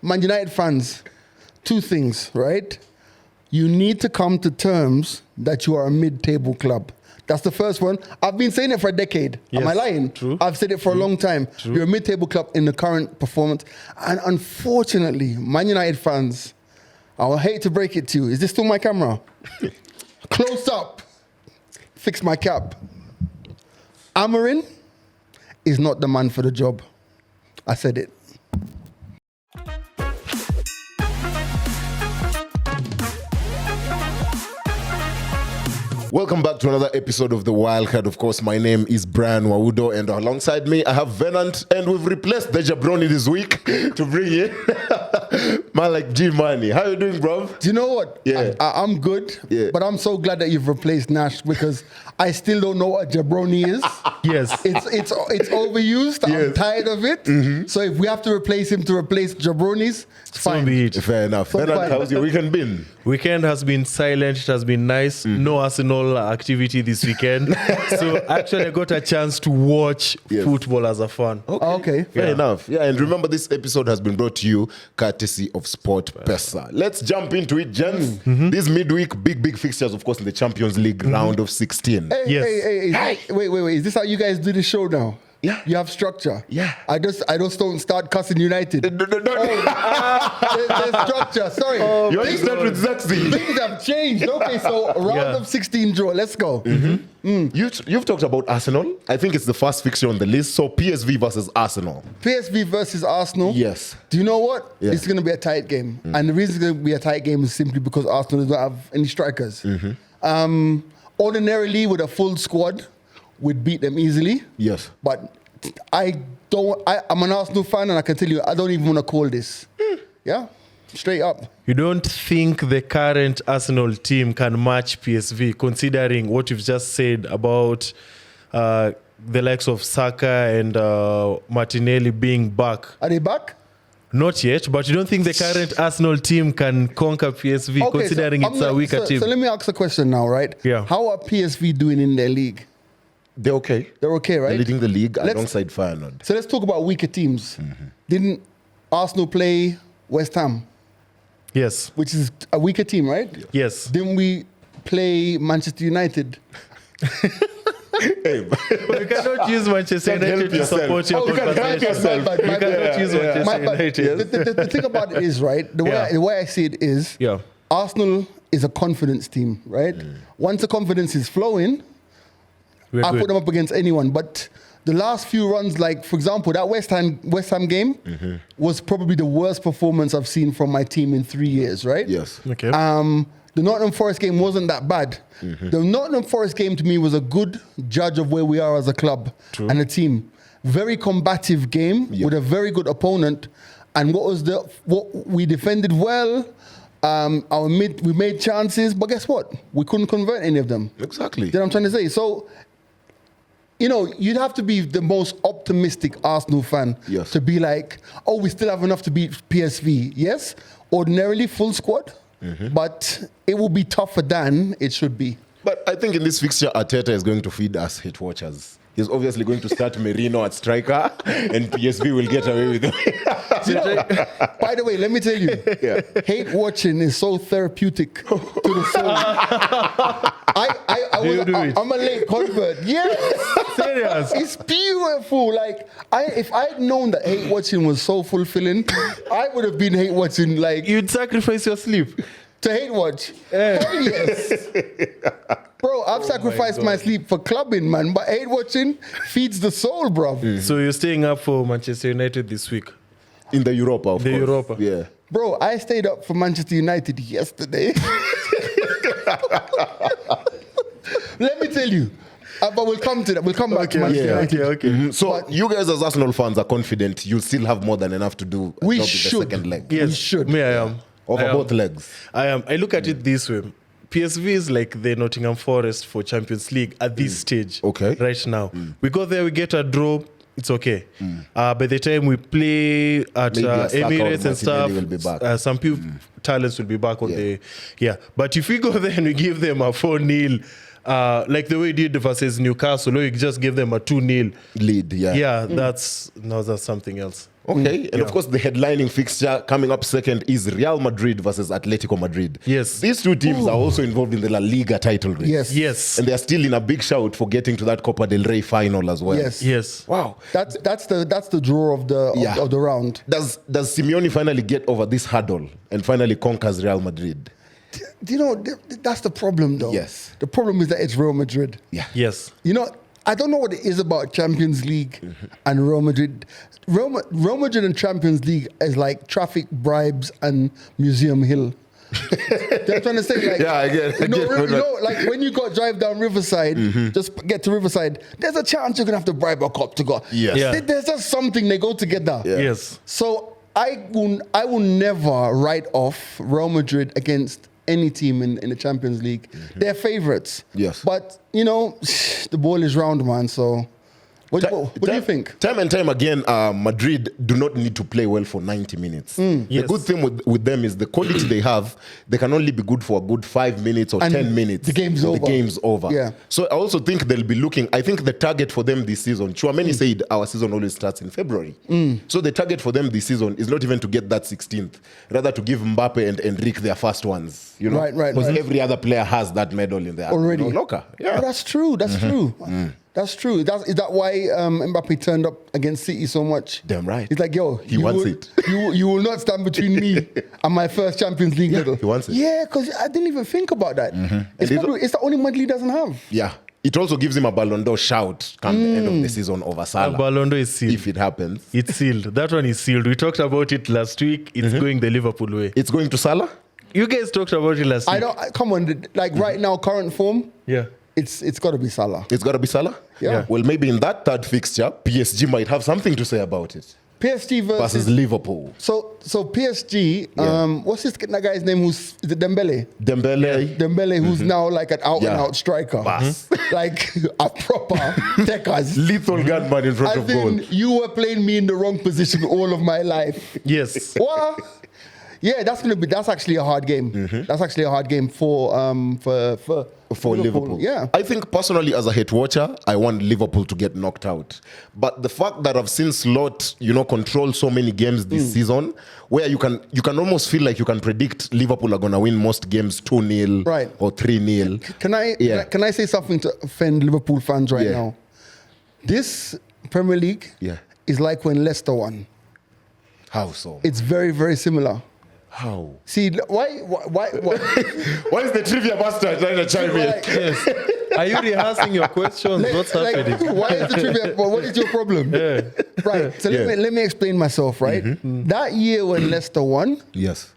Man United fans, two things, right? You need to come to terms that you are a mid-table club. That's the first one. I've been saying it for a decade. Yes, Am I lying? True. I've said it for a long time. True. You're a mid-table club in the current performance. And unfortunately, Man United fans, I will hate to break it to you. Is this still my camera? Close up. Fix my cap. Amorim is not the man for the job. I said it. Welcome back to another episode of the Wildcard. Of course, my name is Brian Waudo, and alongside me, I have Venant, and we've replaced the Jabroni this week to bring in man like G-Money. How you doing, bro? Do you know what? Yeah. I'm good, but I'm so glad that you've replaced Nash because I still don't know what Jabroni is. Yes. It's overused. Yes. I'm tired of it. So if we have to replace him to replace Jabronis, it's So fine. be it. Fair enough. So Venant, fine. how's your weekend been? Weekend has been silent. It has been nice. No Arsenal activity this weekend. So actually I got a chance to watch football as a fan. Okay. Fair enough. Yeah, and remember this episode has been brought to you courtesy of Sport Pesa. Let's jump into it, gents. This midweek, big fixtures, of course, in the Champions League round of 16. Yes. Hey, wait. Is this how you guys do the show now? Yeah. You have structure. Yeah. I just don't start cussing United. There's structure. Sorry. You want to start with Zaxi? Things have changed. Okay, so round of 16 draw. Let's go. You've talked about Arsenal. I think it's the first fixture on the list. So PSV versus Arsenal. PSV versus Arsenal. Yes. Do you know what? Yeah. It's going to be a tight game. And the reason it's going to be a tight game is simply because Arsenal don't have any strikers. Ordinarily, with a full squad, we'd beat them easily. Yes. But I'm an Arsenal fan, and I can tell you, I don't even want to call this. Yeah? Straight up. You don't think the current Arsenal team can match PSV, considering what you've just said about the likes of Saka and Martinelli being back? Are they back? Not yet, but you don't think the current Arsenal team can conquer PSV, considering it's a weaker team? So let me ask a question now, right? Yeah. How are PSV doing in their league? They're okay. They're okay, right? They're leading the league alongside Feyenoord. So let's talk about weaker teams. Didn't Arsenal play West Ham, Yes. which is a weaker team, right? Yes. Didn't we play Manchester United? Hey, You cannot use Manchester Can't help United to yourself. support your You can help conversation. yourself. My bad, You my cannot bad. use Manchester My bad. United. The thing about it is, right, the way I see it is, Yeah. Arsenal is a confidence team, right? Once the confidence is flowing, We're I good. put them up against anyone. But the last few runs, like, for example, that West Ham game was probably the worst performance I've seen from my team in 3 years, right? yes. Okay. The Nottingham Forest game wasn't that bad. The Nottingham Forest game to me was a good judge of where we are as a club and a team. Very combative game with a very good opponent. And what we defended well. We made chances, but guess what? We couldn't convert any of them. Exactly. You know what I'm trying to say? So, you know, you'd have to be the most optimistic Arsenal fan to be like, oh, we still have enough to beat PSV. Yes, ordinarily full squad, but it will be tougher than it should be. But I think in this fixture, Arteta is going to feed us hate watchers. He's obviously going to start Merino at striker, and PSV will get away with it. You know, by the way, let me tell you, hate watching is so therapeutic to the soul. I'm a late convert. Yes, Serious? it's beautiful. Like if I'd known that hate watching was so fulfilling, I would have been hate watching like You'd sacrifice your sleep. to hate watch. Hell yes. Bro, I've sacrificed my sleep for clubbing, man. But hate watching feeds the soul, bro. So you're staying up for Manchester United this week? In the Europa, of The course. Europa. Yeah. Bro, I stayed up for Manchester United yesterday. Let me tell you. But we'll come to that. We'll come back to Manchester United. Okay. So you guys as Arsenal fans are confident you still have more than enough to do a We job with should. the second leg. Yes, We should. Me, I am. Over I am. both legs. I am. I look at it this way. PSV is like the Nottingham Forest for Champions League at this stage. Okay. Right now. We go there, we get a draw. It's okay. By the time we play at Maybe a Saka or Emirates and stuff, Martinelli will be back. some people talents will be back on the But if we go there and we give them a 4-0, like the way we did versus Newcastle, or you just give them a 2-0 Lead, yeah. that's something else. Okay. And of course, the headlining fixture coming up second is Real Madrid versus Atletico Madrid. Yes. These two teams are also involved in the La Liga title race. Yes. And they are still in a big shout for getting to that Copa del Rey final as well. Yes. Wow. That's the draw of the round. Does Simeone finally get over this hurdle and finally conquers Real Madrid? You know, that's the problem, though. Yes. The problem is that it's Real Madrid. Yeah. Yes. You know, I don't know what it is about Champions League and Real Madrid. Real Madrid and Champions League is like traffic bribes and Museum Hill. They're trying to say, like, Yeah, I get it. Like when you drive down Riverside, just get to Riverside, there's a chance you're gonna have to bribe a cop to go. Yes. Yeah. There's just something, they go together. Yeah. Yes. So I will never write off Real Madrid against any team in the Champions League. They're favorites. Yes. But, you know, the ball is round, man. So what do you think? Time and time again, Madrid do not need to play well for 90 minutes. The Yes. good thing with them is the quality they have, they can only be good for a good 5 minutes or And 10 minutes. the game's over. The game's over. Yeah. So I also think they'll be looking, I think the target for them this season, Chouameni said our season always starts in February. So the target for them this season is not even to get that 16th, rather to give Mbappe and Enrique their first ones. You know? Right. Because every other player has that medal in their Already. locker. Yeah. Oh, that's true. That's true. That's true. Is that why Mbappe turned up against City so much? Damn right. He's like, yo, He wants it. You will not stand between me and my first Champions League medal. he wants it. Yeah, because I didn't even think about that. It's the only medal he doesn't have. Yeah. It also gives him a Ballon d'Or shout come the end of the season over Salah. Ballon d'Or is sealed. If it happens. It's sealed. That one is sealed. We talked about it last week. It's going the Liverpool way. It's going to Salah? You guys talked about it last week. Come on, like right now, current form, Yeah. it's got to be Salah. It's got to be Salah? Yeah. Well, maybe in that third fixture, PSG might have something to say about it. PSG Versus Liverpool. So PSG, what's that guy's name? Is it Dembele? Dembele. Who's now like an out-and-out striker. Boss. Like a proper techers. Lethal gunman in front As of goal. in, you were playing me in the wrong position all of my life. Yes. What? Yeah, that's actually a hard game. That's actually a hard game for Liverpool. Yeah. I think personally as a hate watcher, I want Liverpool to get knocked out. But the fact that I've seen Slot, control so many games this season, where you can almost feel like you can predict Liverpool are gonna win most games 2-0 Right. or 3-0. Can I say something to offend Liverpool fans right now? This Premier League is like when Leicester won. How so? It's very, very similar. How? See, why? Why is the trivia master trying to chime in? Yes. Are you rehearsing your questions? What's happening? Why is the trivia? What is your problem? Right. So let me explain myself. Right. That year when Leicester won, Yes.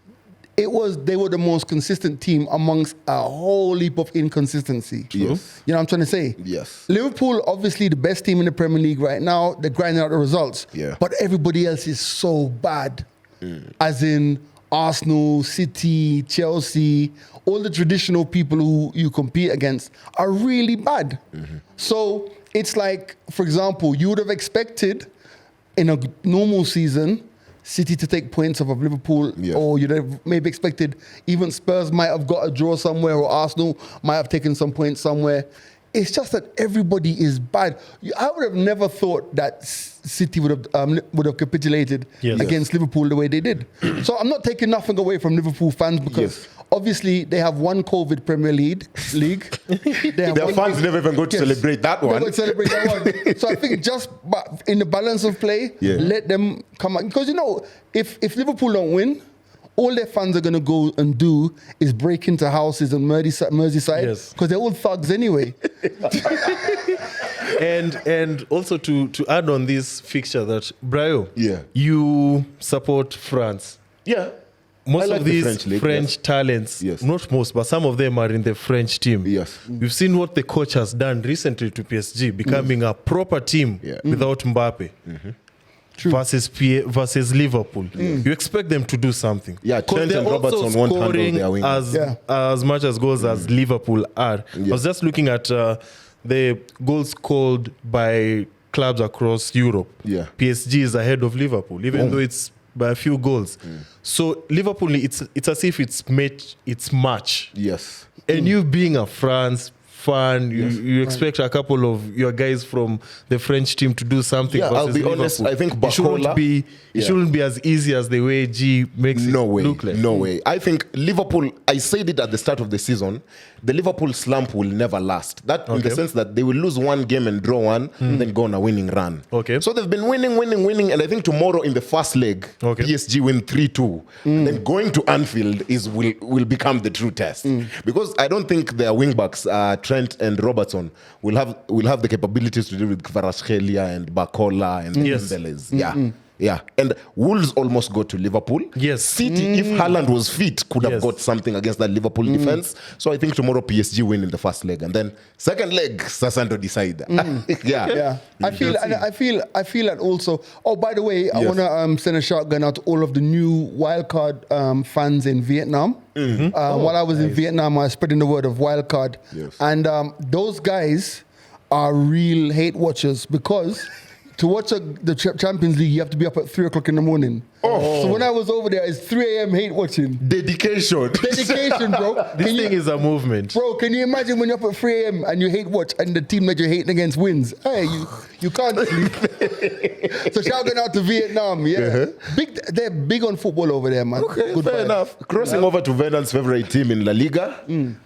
they were the most consistent team amongst a whole heap of inconsistency. Yes. You know what I'm trying to say? Yes. Liverpool, obviously the best team in the Premier League right now. They're grinding out the results. Yeah. But everybody else is so bad. As in Arsenal, City, Chelsea, all the traditional people who you compete against are really bad. So it's like, for example, you would have expected in a normal season City to take points off of Liverpool, or you'd have maybe expected even Spurs might have got a draw somewhere, or Arsenal might have taken some points somewhere. It's just that everybody is bad. I would have never thought that City would have capitulated against Liverpool the way they did. So I'm not taking nothing away from Liverpool fans because obviously they have one COVID Premier League. Their fans never even go to celebrate that one. Never celebrate that one. So I think just in the balance of play, let them come out. Because if Liverpool don't win, all their fans are going to go and do is break into houses in Merseyside because they're all thugs anyway. And also to add on this fixture that, Brayo, you support France. Yeah. Most like of the these French league, French talents, not most, but some of them are in the French team. Yes. We've seen what the coach has done recently to PSG, becoming a proper team without Mbappe. Versus Liverpool. You expect them to do something. Yeah, Trent and Robertson won't handle their wing. As much as goals as Liverpool are. I was just looking at the goals scored by clubs across Europe. PSG is ahead of Liverpool, even though it's by a few goals. So Liverpool, it's as if it's made its match. Yes. And you being a France fun. You expect a couple of your guys from the French team to do something. Yeah, I'll versus be honest. Liverpool. I think it shouldn't be as easy as the way G makes it look like. No way. I think Liverpool, I said it at the start of the season, the Liverpool slump will never last. That in the sense that they will lose one game and draw one, and then go on a winning run. Okay. So they've been winning, and I think tomorrow in the first leg, PSG win 3-2. Then going to Anfield will become the true test. Because I don't think their wing backs, Trent and Robertson, will have the capabilities to deal with Kvaratskhelia and Bakola and Dembélé. Yeah, and Wolves almost got to Liverpool. Yes. City, if Haaland was fit, could have got something against that Liverpool defense. So I think tomorrow PSG win in the first leg, and then second leg, Sasando decide. Yeah. I feel that also. Oh, by the way, I want to send a shotgun out to all of the new Wildcard fans in Vietnam. While I was in Vietnam, I was spreading the word of Wildcard, and those guys are real hate watchers because. To watch the Champions League, you have to be up at 3 o'clock in the morning. So when I was over there, it's 3 a.m. hate watching. Dedication, bro. This thing is a movement. Bro, can you imagine when you're up at 3 a.m. and you hate watch and the team that you're hating against wins? Hey, you can't sleep. So shout out to Vietnam, they're big on football over there, man. Okay, Good fair vibes. enough. Crossing over to Venan's favorite team in La Liga,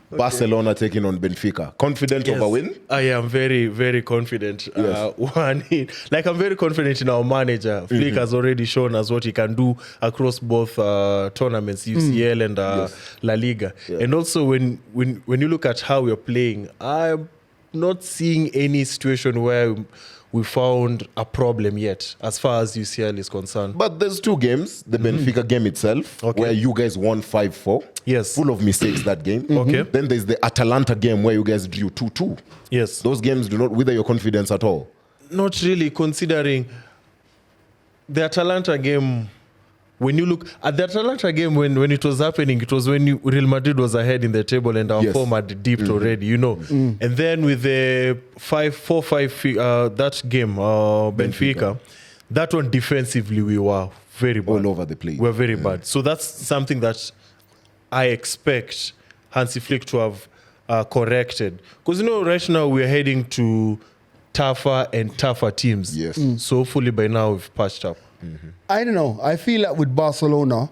Barcelona taking on Benfica. Confident of a win? I am very, very confident. I'm very confident in our manager. Flick has already shown us what he can do across both tournaments, UCL and La Liga. And also, when you look at how we're playing, I'm not seeing any situation where we found a problem yet, as far as UCL is concerned. But there's 2 games. The Benfica game itself, where you guys won 5-4. Yes. Full of mistakes, that game. Okay. Then there's the Atalanta game where you guys drew 2-2. Yes. Those games do not wither your confidence at all. Not really, considering the Atalanta game. When you look at the Atalanta game, when it was happening, it was when Real Madrid was ahead in the table and our form had dipped already, And then with the 4-5 that game, Benfica, that one defensively we were very bad. All over the place. We were very bad. So that's something that I expect Hansi Flick to have corrected. Because, right now we're heading to tougher and tougher teams. Yes. So hopefully by now we've patched up. I don't know. I feel like with Barcelona,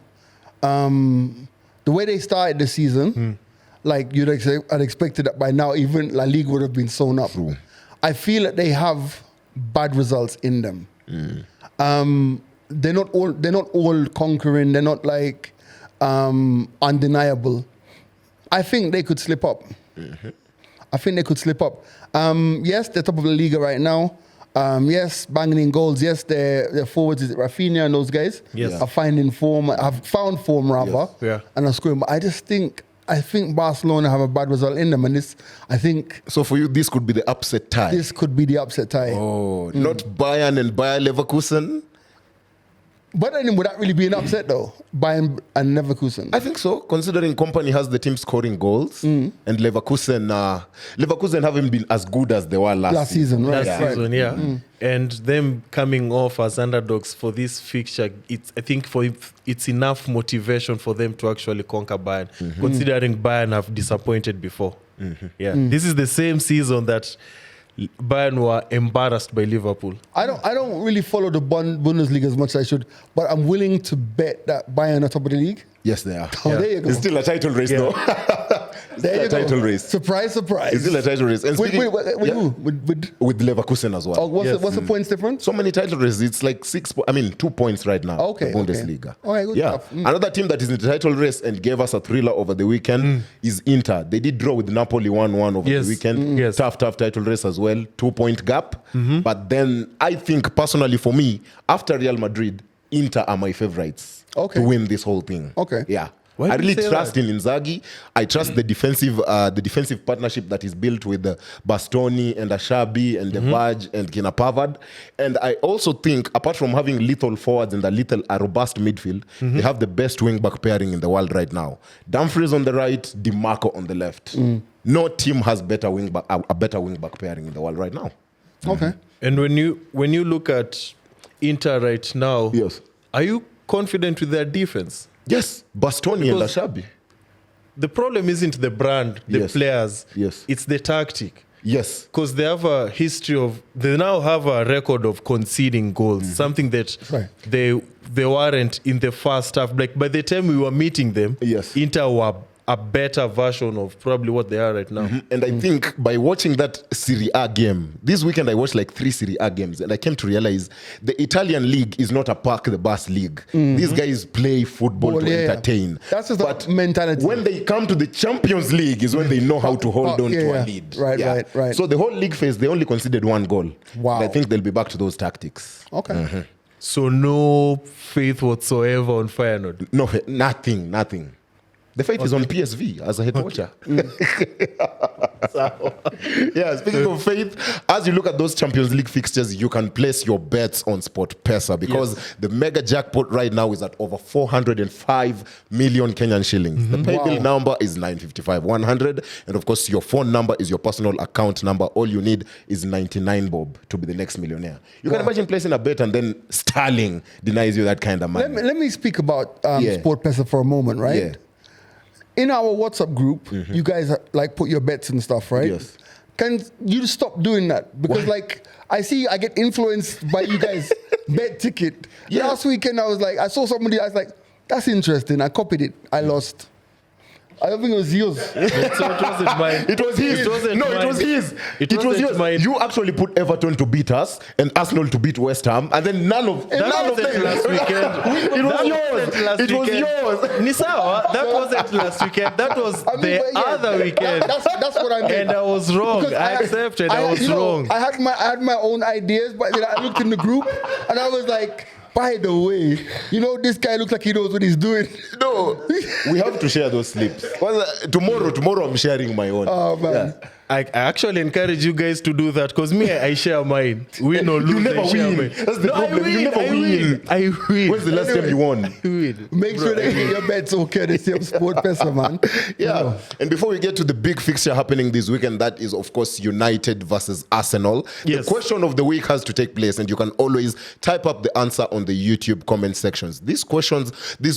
the way they started the season, like I'd expected that by now even La Liga would have been sewn up. True. I feel that they have bad results in them. They're not all conquering. They're not like undeniable. I think they could slip up. Yes, they're top of the league right now. Yes, banging in goals. Yes, their forwards, is it Rafinha and those guys? Yes. Are finding form. Have found form rather. Yes. Yeah. And are scoring. But I think Barcelona have a bad result in them, and I think. So for you, this could be the upset tie. This could be the upset tie. Oh, not Bayern and Bayer Leverkusen. But then would that really be an upset though? Bayern and Leverkusen? I think so, considering Company has the team scoring goals and Leverkusen haven't been as good as they were last season. Right? Last season, yeah. And them coming off as underdogs for this fixture, it's enough motivation for them to actually conquer Bayern, considering Bayern have disappointed before. This is the same season that Bayern were embarrassed by Liverpool. I don't really follow the Bundesliga as much as I should, but I'm willing to bet that Bayern are top of the league. Yes, they are. Oh, there you go. It's still a title race, though. There you go. Title race. Surprise, surprise. It's still a title race. And With who? with Leverkusen as well. Oh, what's the points difference? So many title races. It's like 2 points right now. Okay. The Bundesliga. Okay, good stuff. Another team that is in the title race and gave us a thriller over the weekend is Inter. They did draw with Napoli 1-1 over the weekend. Yes. Tough title race as well. 2-point gap. But then I think personally for me, after Real Madrid, Inter are my favorites to win this whole thing. Okay. Yeah. Why I do you really say trust that? in Inzaghi. I trust the defensive partnership that is built with Bastoni and Ashabi and De Vrij and Kina Pavard. And I also think, apart from having lethal forwards and a robust midfield, they have the best wing-back pairing in the world right now. Dumfries on the right, DiMarco on the left. No team has a better wing-back pairing in the world right now. Okay. And when you look at Inter right now, Yes. are you confident with their defense? Yes, Bastoni and Ashabi. the problem isn't the brand, the players. Yes. It's the tactic. Yes. Because they have a history of, they now have a record of conceding goals, something that they weren't in the first half. Like by the time we were meeting them, Inter were a better version of probably what they are right now. And I think by watching that Serie A game, this weekend I watched like 3 Serie A games, and I came to realize the Italian league is not a park the bus league. These guys play football to entertain. That's just the mentality. When they come to the Champions League is when they know how to hold on to a lead. Right. So the whole league phase, they only conceded 1 goal. Wow. And I think they'll be back to those tactics. Okay. So no faith whatsoever on Feyenoord? No, nothing. The faith is on PSV as a head watcher. Speaking of faith, as you look at those Champions League fixtures, you can place your bets on Sport Pesa because the mega jackpot right now is at over 405 million Kenyan shillings. The pay bill number is 955-100, and of course your phone number is your personal account number. All you need is 99 bob to be the next millionaire. You can imagine placing a bet and then Sterling denies you that kind of money. Let me speak about Sport Pesa for a moment, right? Yeah. In our WhatsApp group, you guys like put your bets and stuff, right? Yes. Can you stop doing that? Because like I get influenced by you guys bet ticket. Last weekend I saw somebody, I was like, that's interesting. I copied it. I lost. I don't think it was yours. So it wasn't mine. It was his. It wasn't No, mine. it was his. It was wasn't yours. mine. You actually put Everton to beat us and Arsenal to beat West Ham, and then none of them. Last weekend. It was yours. It was yours. Nisawa, that wasn't last weekend. That was the other weekend. That's what I mean. And I was wrong. Because I accepted I was wrong. I had my own ideas, but then I looked in the group and I was like, by the way, this guy looks like he knows what he's doing. No, we have to share those slips. Tomorrow I'm sharing my own. Oh, man. Yeah. I actually encourage you guys to do that because me, I share mine. Win or lose, You never I share win. mine. That's the problem. You never win. I win. When's the last time you won? I win. Make sure that your bets okay. They say Sport Pesa, man. Yeah. And before we get to the big fixture happening this weekend, that is, of course, United versus Arsenal. Yes. The question of the week has to take place, and you can always type up the answer on the YouTube comment sections. This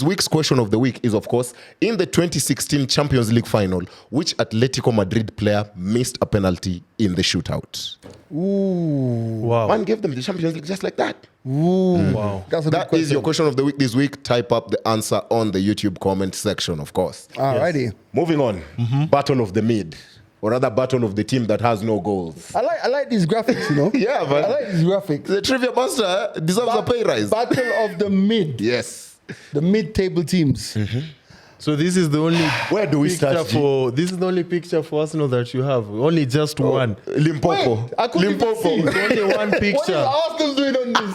week's question of the week is, of course, in the 2016 Champions League final, which Atletico Madrid player missed a penalty in the shootout? Ooh. Wow. Man gave them the Champions League just like that. Ooh. Wow. That's a good That question. is your question of the week this week. Type up the answer on the YouTube comment section, of course. Alrighty. Moving on. Battle of the mid. Or rather, battle of the team that has no goals. I like these graphics, Yeah, man. I like these graphics. The trivia master deserves a pay rise. Battle of the mid. Yes. The mid-table teams. So this is the only Where do we picture start, this is the only picture for Arsenal that you have. Only just one. Limpopo. Wait, I couldn't even Limpopo. see. Only one What is picture. Arsenal doing on this?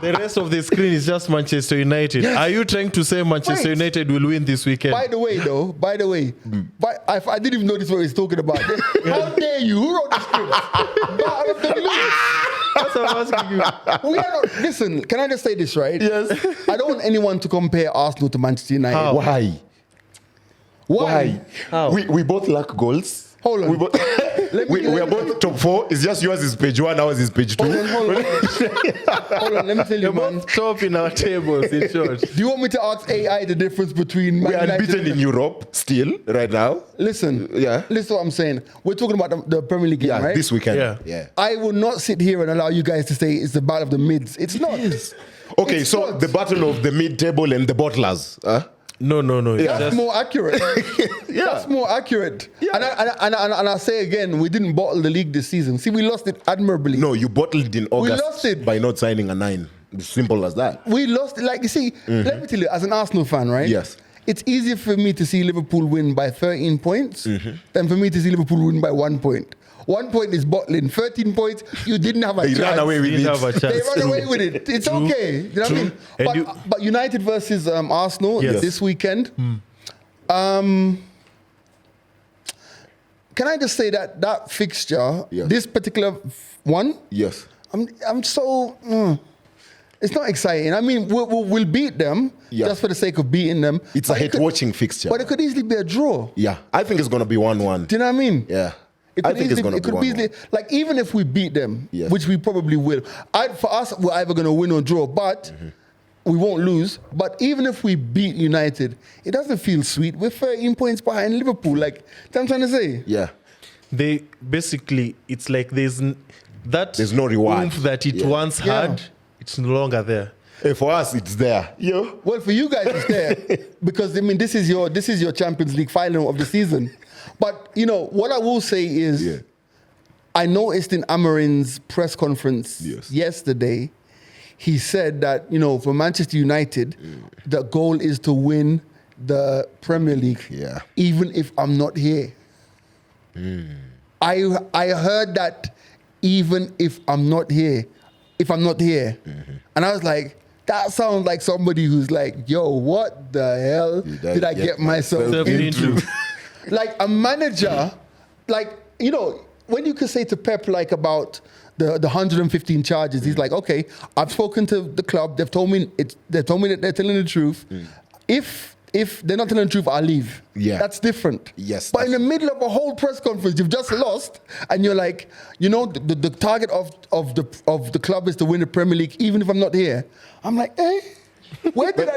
The rest of the screen is just Manchester United. Are you trying to say Manchester Wait. United will win this weekend? By the way, but I didn't even notice what he's talking about. How dare you? Who wrote the script? Battle of the mid. That's what I'm asking you. We are not. Listen, can I just say this, right? Yes. I don't want anyone to compare Arsenal to Manchester United. How? Why? Why? How? We both lack goals. Hold on. We, both, we are both top 4. It's just yours is page 1, ours is page 2. Hold on, let me tell you, We're man. both top in our tables, in short. Do you want me to ask AI the difference between Man We are United unbeaten in Europe still, right now. Listen, Yeah. listen to what I'm saying. We're talking about the Premier League game, Yeah, right? this weekend. Yeah. I will not sit here and allow you guys to say it's the battle of the mids. It's not. Okay, It's so not. the battle of the mid-table and the bottlers. No. It's That's just, more accurate. That's more accurate. Yeah. And I say again, we didn't bottle the league this season. See, we lost it admirably. No, you bottled in August lost it. by not signing a 9. It's simple as that. We lost it. Like, you see, let me tell you, as an Arsenal fan, right? Yes. It's easier for me to see Liverpool win by 13 points than for me to see Liverpool win by 1 point. 1 point is bottling. 13 points, you didn't have a They chance. ran away with didn't it. have a chance. They run away with it. It's okay. You know what I mean? And But United versus Arsenal Yes. this weekend. Can I just say that fixture, Yes. this particular one, Yes. I'm so. It's not exciting. I mean, we'll beat them Yeah. just for the sake of beating them. It's a But it could- hate-watching fixture. But it could easily be a draw. Yeah, I think it's going to be 1-1. Do you know what I mean? Yeah. It I could think it's easily- going to it be could 1-1. easily, like, even if we beat them, Yes. which we probably will, for us, we're either going to win or draw. But we won't lose. But even if we beat United, it doesn't feel sweet. We're 13 points behind Liverpool. Like, that's what I'm trying to say. Yeah. They basically, it's like there's no reward oomph that it once had. It's no longer there. Hey, for us, it's there. Yo. Well, for you guys, it's there because I mean, this is your Champions League final of the season. But you know what I will say is, I noticed in Amorim's press conference yesterday, he said that for Manchester United, the goal is to win the Premier League, even if I'm not here. I heard that even if I'm not here, and I was like, that sounds like somebody who's like, yo, what the hell did I get myself into? Like a manager, like, when you could say to Pep, like, about the 115 charges, he's like, okay, I've spoken to the club. They've told me that they're telling the truth. If they're not telling the truth, I'll leave. Yeah. That's different. Yes. But in the middle of a whole press conference, you've just lost, and you're like, the target of the club is to win the Premier League, even if I'm not here. I'm like, where did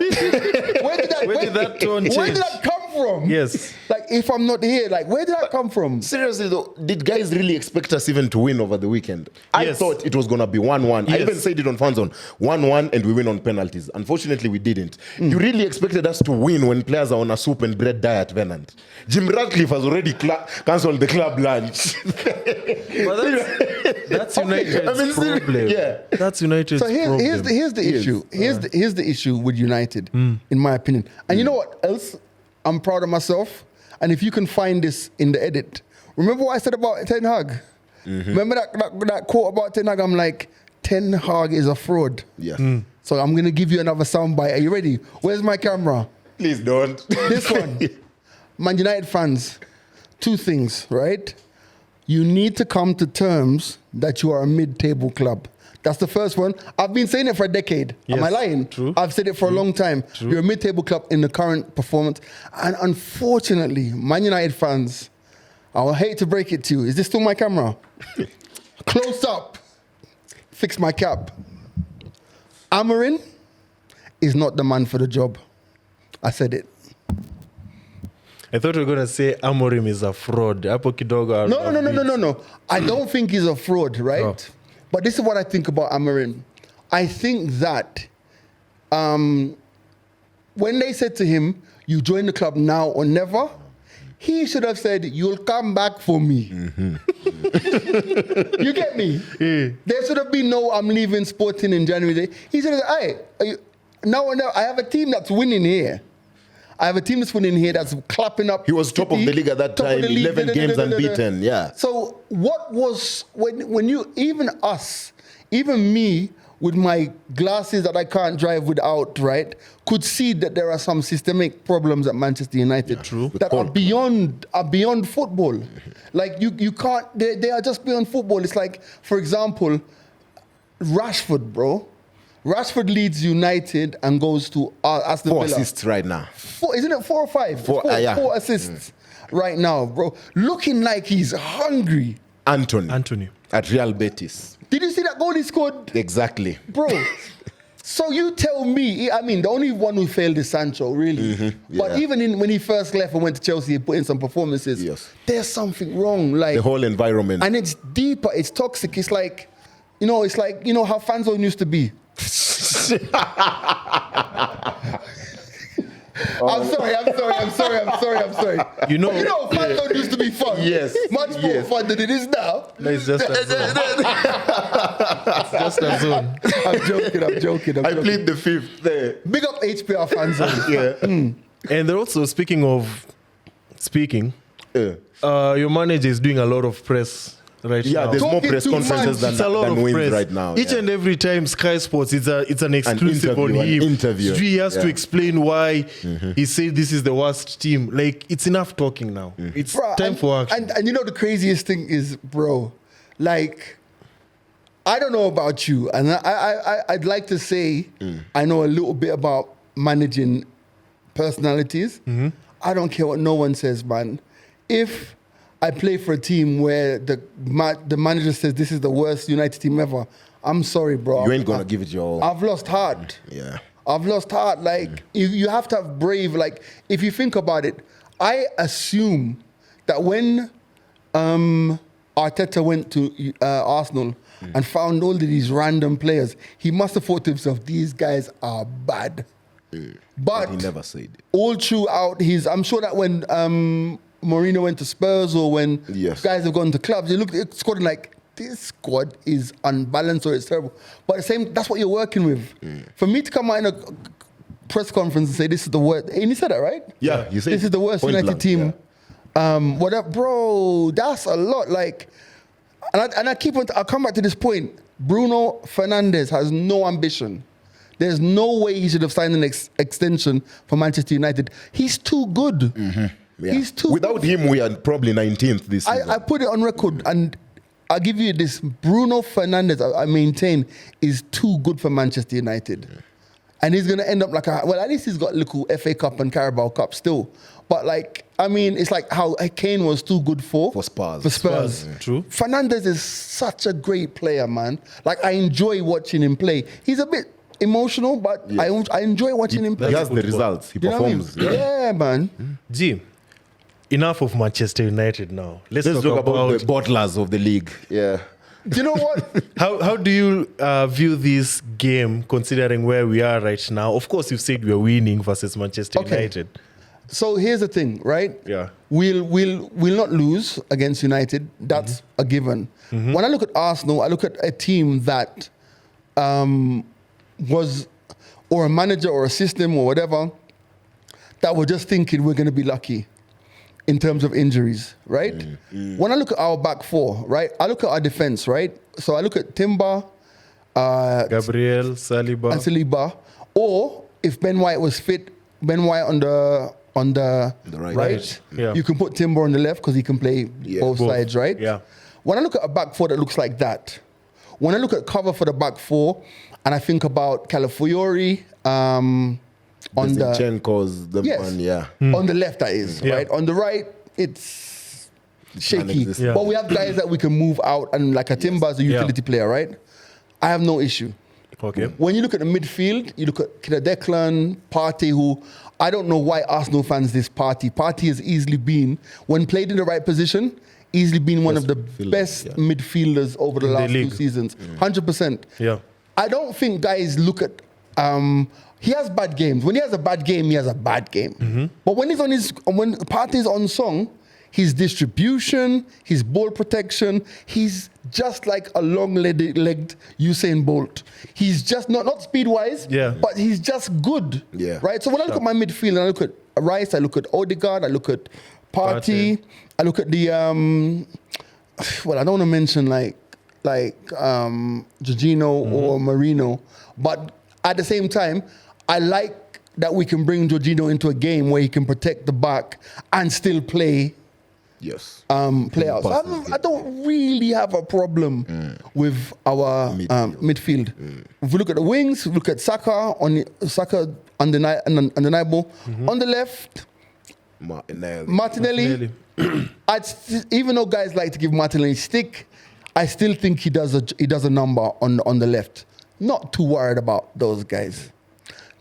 that come from? Yes. Like, if I'm not here, like, where did that come from? Seriously though, did guys really expect us even to win over the weekend? I thought it was going to be 1-1. I even said it on Fanzone, 1-1 and we win on penalties. Unfortunately, we didn't. You really expected us to win when players are on a soup and bread diet, Venant. Jim Ratcliffe has already cancelled the club lunch. That's United's problem. Yeah. That's United's problem. Here's the issue. Here's the issue with United, in my opinion. And you know what else? I'm proud of myself. And if you can find this in the edit, remember what I said about Ten Hag? Remember that quote about Ten Hag? I'm like, Ten Hag is a fraud. Yeah. So I'm going to give you another soundbite. Are you ready? Where's my camera? Please don't. This one. Man United fans, two things, right? You need to come to terms that you are a mid-table club. That's the first one. I've been saying it for a decade. Yes, Am I lying? True. I've said it for a long time. True. You're a mid-table club in the current performance. And unfortunately, Man United fans, I will hate to break it to you. Is this still my camera? Close up. Fix my cap. Amorim is not the man for the job. I said it. I thought you were going to say Amorim is a fraud. Hapo kidogo. No. I don't think he's a fraud, right? Oh. But this is what I think about Amorim. I think that when they said to him, you join the club now or never, he should have said, you'll come back for me. You get me? Yeah. There should have been no, I'm leaving Sporting in January. He should have said, hey, now or never, I have a team that's winning here. I have a team that's winning here that's clapping up. He was top of the league at that time, 11 games unbeaten, yeah. So what was, when you, even me, with my glasses that I can't drive without, right, could see that there are some systemic problems at Manchester United that are beyond football. Like you can't, they are just beyond football. It's like, for example, Rashford, bro. Rashford leads United and goes to Aston Villa. 4 assists right now. Isn't it 4 or 5? Yeah. 4 assists right now, bro. Looking like he's hungry. Anthony. At Real Betis. Did you see that goal he scored? Exactly. Bro. So you tell me, I mean, the only one who failed is Sancho, really. But even when he first left and went to Chelsea, he put in some performances. Yes. There's something wrong. Like the whole environment. And it's deeper, it's toxic. It's like, it's like, how Fanzone used to be. I'm sorry. Fanzone used to be fun. Yes. Much more fun than it is now. No, it's just a zone. It's just a zone. I'm joking. I plead the fifth there. Big up HPR Fanzone. Yeah. And they're also, speaking, your manager is doing a lot of press right now. Yeah, there's more Talking press too conferences much. than wins right now. Each and every time Sky Sports, it's an exclusive on him. Interview. He has to explain why he said this is the worst team. Like, it's enough talking now. It's time for action. And the craziest thing is, bro, like, I don't know about you, and I'd like to say I know a little bit about managing personalities. I don't care what no one says, man. If I play for a team where the manager says this is the worst United team ever, I'm sorry, bro. You ain't going to give it your all. I've lost heart. Yeah. I've lost heart. Like, you have to have brave. Like, if you think about it, I assume that when Arteta went to Arsenal and found all of these random players, he must have thought to himself, these guys are bad. But he never said it. All throughout I'm sure that when Mourinho went to Spurs or when guys have gone to clubs, you look at squad and like, this squad is unbalanced or it's terrible. But that's what you're working with. For me to come out in a press conference and say this is the worst, and he said that, right? Yeah, you said this is the worst United team. Whatever, bro, that's a lot. Like, and I'll come back to this point. Bruno Fernandes has no ambition. There's no way he should have signed an extension for Manchester United. He's too good. Yeah. He's too Without him, we are probably 19th this season. I put it on record, and I'll give you this. Bruno Fernandes, I maintain, is too good for Manchester United. And he's going to end up like at least he's got little FA Cup and Carabao Cup still. But like, I mean, it's like how Kane was too good for Spurs. For Spurs. True. Fernandes is such a great player, man. Like, I enjoy watching him play. He's a bit emotional, but I enjoy watching him play. He has the results. He performs. What I mean? Yeah, man. G, enough of Manchester United now. Let's talk about the bottlers of the league. Yeah. Do you know what? How do you view this game considering where we are right now? Of course, you've said we're winning versus Manchester United. So here's the thing, right? Yeah. We'll not lose against United. That's a given. When I look at Arsenal, I look at a team that was, or a manager or a system or whatever, that were just thinking we're going to be lucky in terms of injuries, right? When I look at our back four, right, I look at our defense, right? So I look at Timber, Gabriel, Saliba, or if Ben White was fit, Ben White on the right. Yeah. You can put Timber on the left because he can play both sides, right? Yeah. When I look at a back four that looks like that, when I look at cover for the back four, and I think about Calafiori, on the left, that is, right? On the right, it's shaky. But we have guys that we can move out, and like a Timber as a utility player, right? I have no issue. Okay. When you look at the midfield, you look at Declan, Partey, who I don't know why Arsenal fans this Partey. Partey has easily been, when played in the right position, easily been one of the best midfielders over the last 2 seasons. 100%. Yeah. I don't think guys look at he has bad games. When he has a bad game, he has a bad game. But when when Partey's on song, his distribution, his ball protection, he's just like a long-legged Usain Bolt. He's just not speed-wise, but he's just good. Yeah. Right? So when I look at my midfield and I look at Rice, I look at Odegaard, I look at Partey, I look at the I don't want to mention like Jorginho or Marino, but at the same time, I like that we can bring Jorginho into a game where he can protect the back and still play. Play out. I don't really have a problem with our midfield. If we look at the wings, we look at Saka undeniable. On the left, Martinelli. Even though guys like to give Martinelli stick, I still think he does a number on the left. Not too worried about those guys.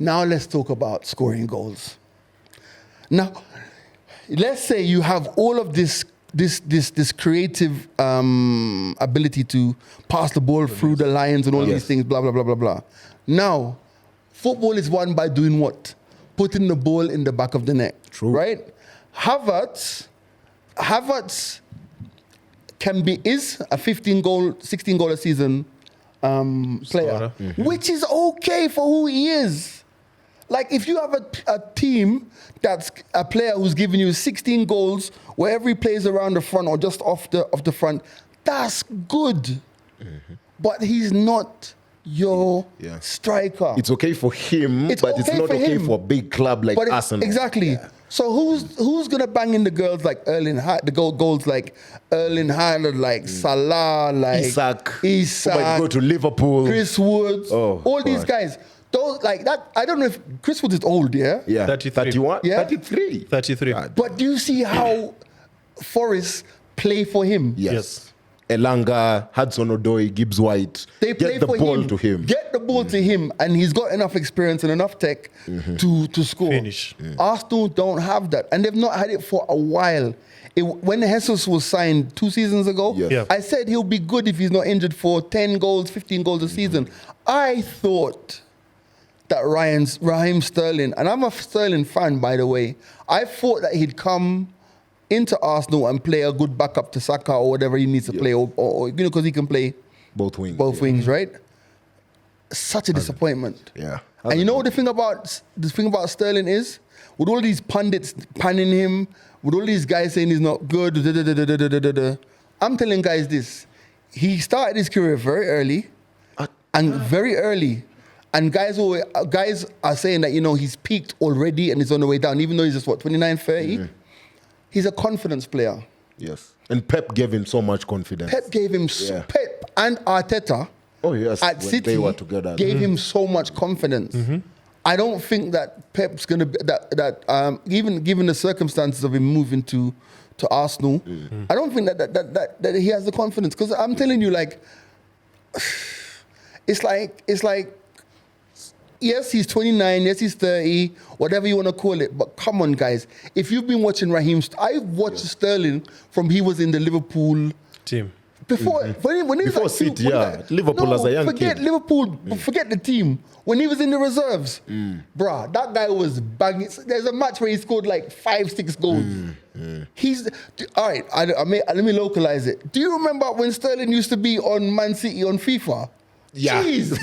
Now let's talk about scoring goals. Now, let's say you have all of this creative ability to pass the ball through the lines and all these things, blah, blah, blah, blah, blah. Now, football is won by doing what? Putting the ball in the back of the net. True. Right? Havertz is a 15-goal, 16-goal a season player, which is okay for who he is. Like, if you have a team that's a player who's giving you 16 goals, wherever he plays around the front or just off the front, that's good. But he's not your striker. It's okay for him, but it's not okay for a big club like Arsenal. Exactly. Yeah. So who's gonna bang in the girls like goals like Erling Haaland, like Salah, like Isak, who might go to Liverpool, Chris Woods, all these guys. Those like that. I don't know if Chris Woods is old, yeah? 31? Yeah. 33. But do you see how Forest play for him? Yes. Elanga, Hudson-Odoi, Gibbs-White. They play get the for ball him. to him. Get the ball to him, and he's got enough experience and enough tech to score. Finish. Arsenal don't have that, and they've not had it for a while. When Jesus was signed 2 seasons ago, Yes. Yeah. I said he'll be good if he's not injured for 10 goals, 15 goals a season. I thought that Raheem Sterling, and I'm a Sterling fan, by the way, I thought that he'd come into Arsenal and play a good backup to Saka or whatever he needs to play, or because he can play Both wings. wings, right? Such a disappointment. Yeah. And you know what the thing about Sterling is? With all these pundits panning him, with all these guys saying he's not good, I'm telling guys this. He started his career very early, and guys are saying that, he's peaked already and he's on the way down, even though he's just, 29, 30? He's a confidence player. Yes. And Pep gave him so much confidence. Pep gave him, Pep and Arteta yes, at when City they were together. gave him so much confidence. I don't think that Pep's going to be, even given the circumstances of him moving to Arsenal, I don't think that he has the confidence. Because I'm telling you, it's like, yes, he's 29, yes, he's 30, whatever you want to call it. But come on, guys. If you've been watching Raheem, I've watched Sterling from he was in the Liverpool team. Before, when he was Before City, Liverpool as a young forget kid. Liverpool, forget the team. When he was in the reserves, bruh, that guy was banging. There's a match where he scored 5-6 goals. He's all right. Let me localize it. Do you remember when Sterling used to be on Man City on FIFA? Yeah. Jesus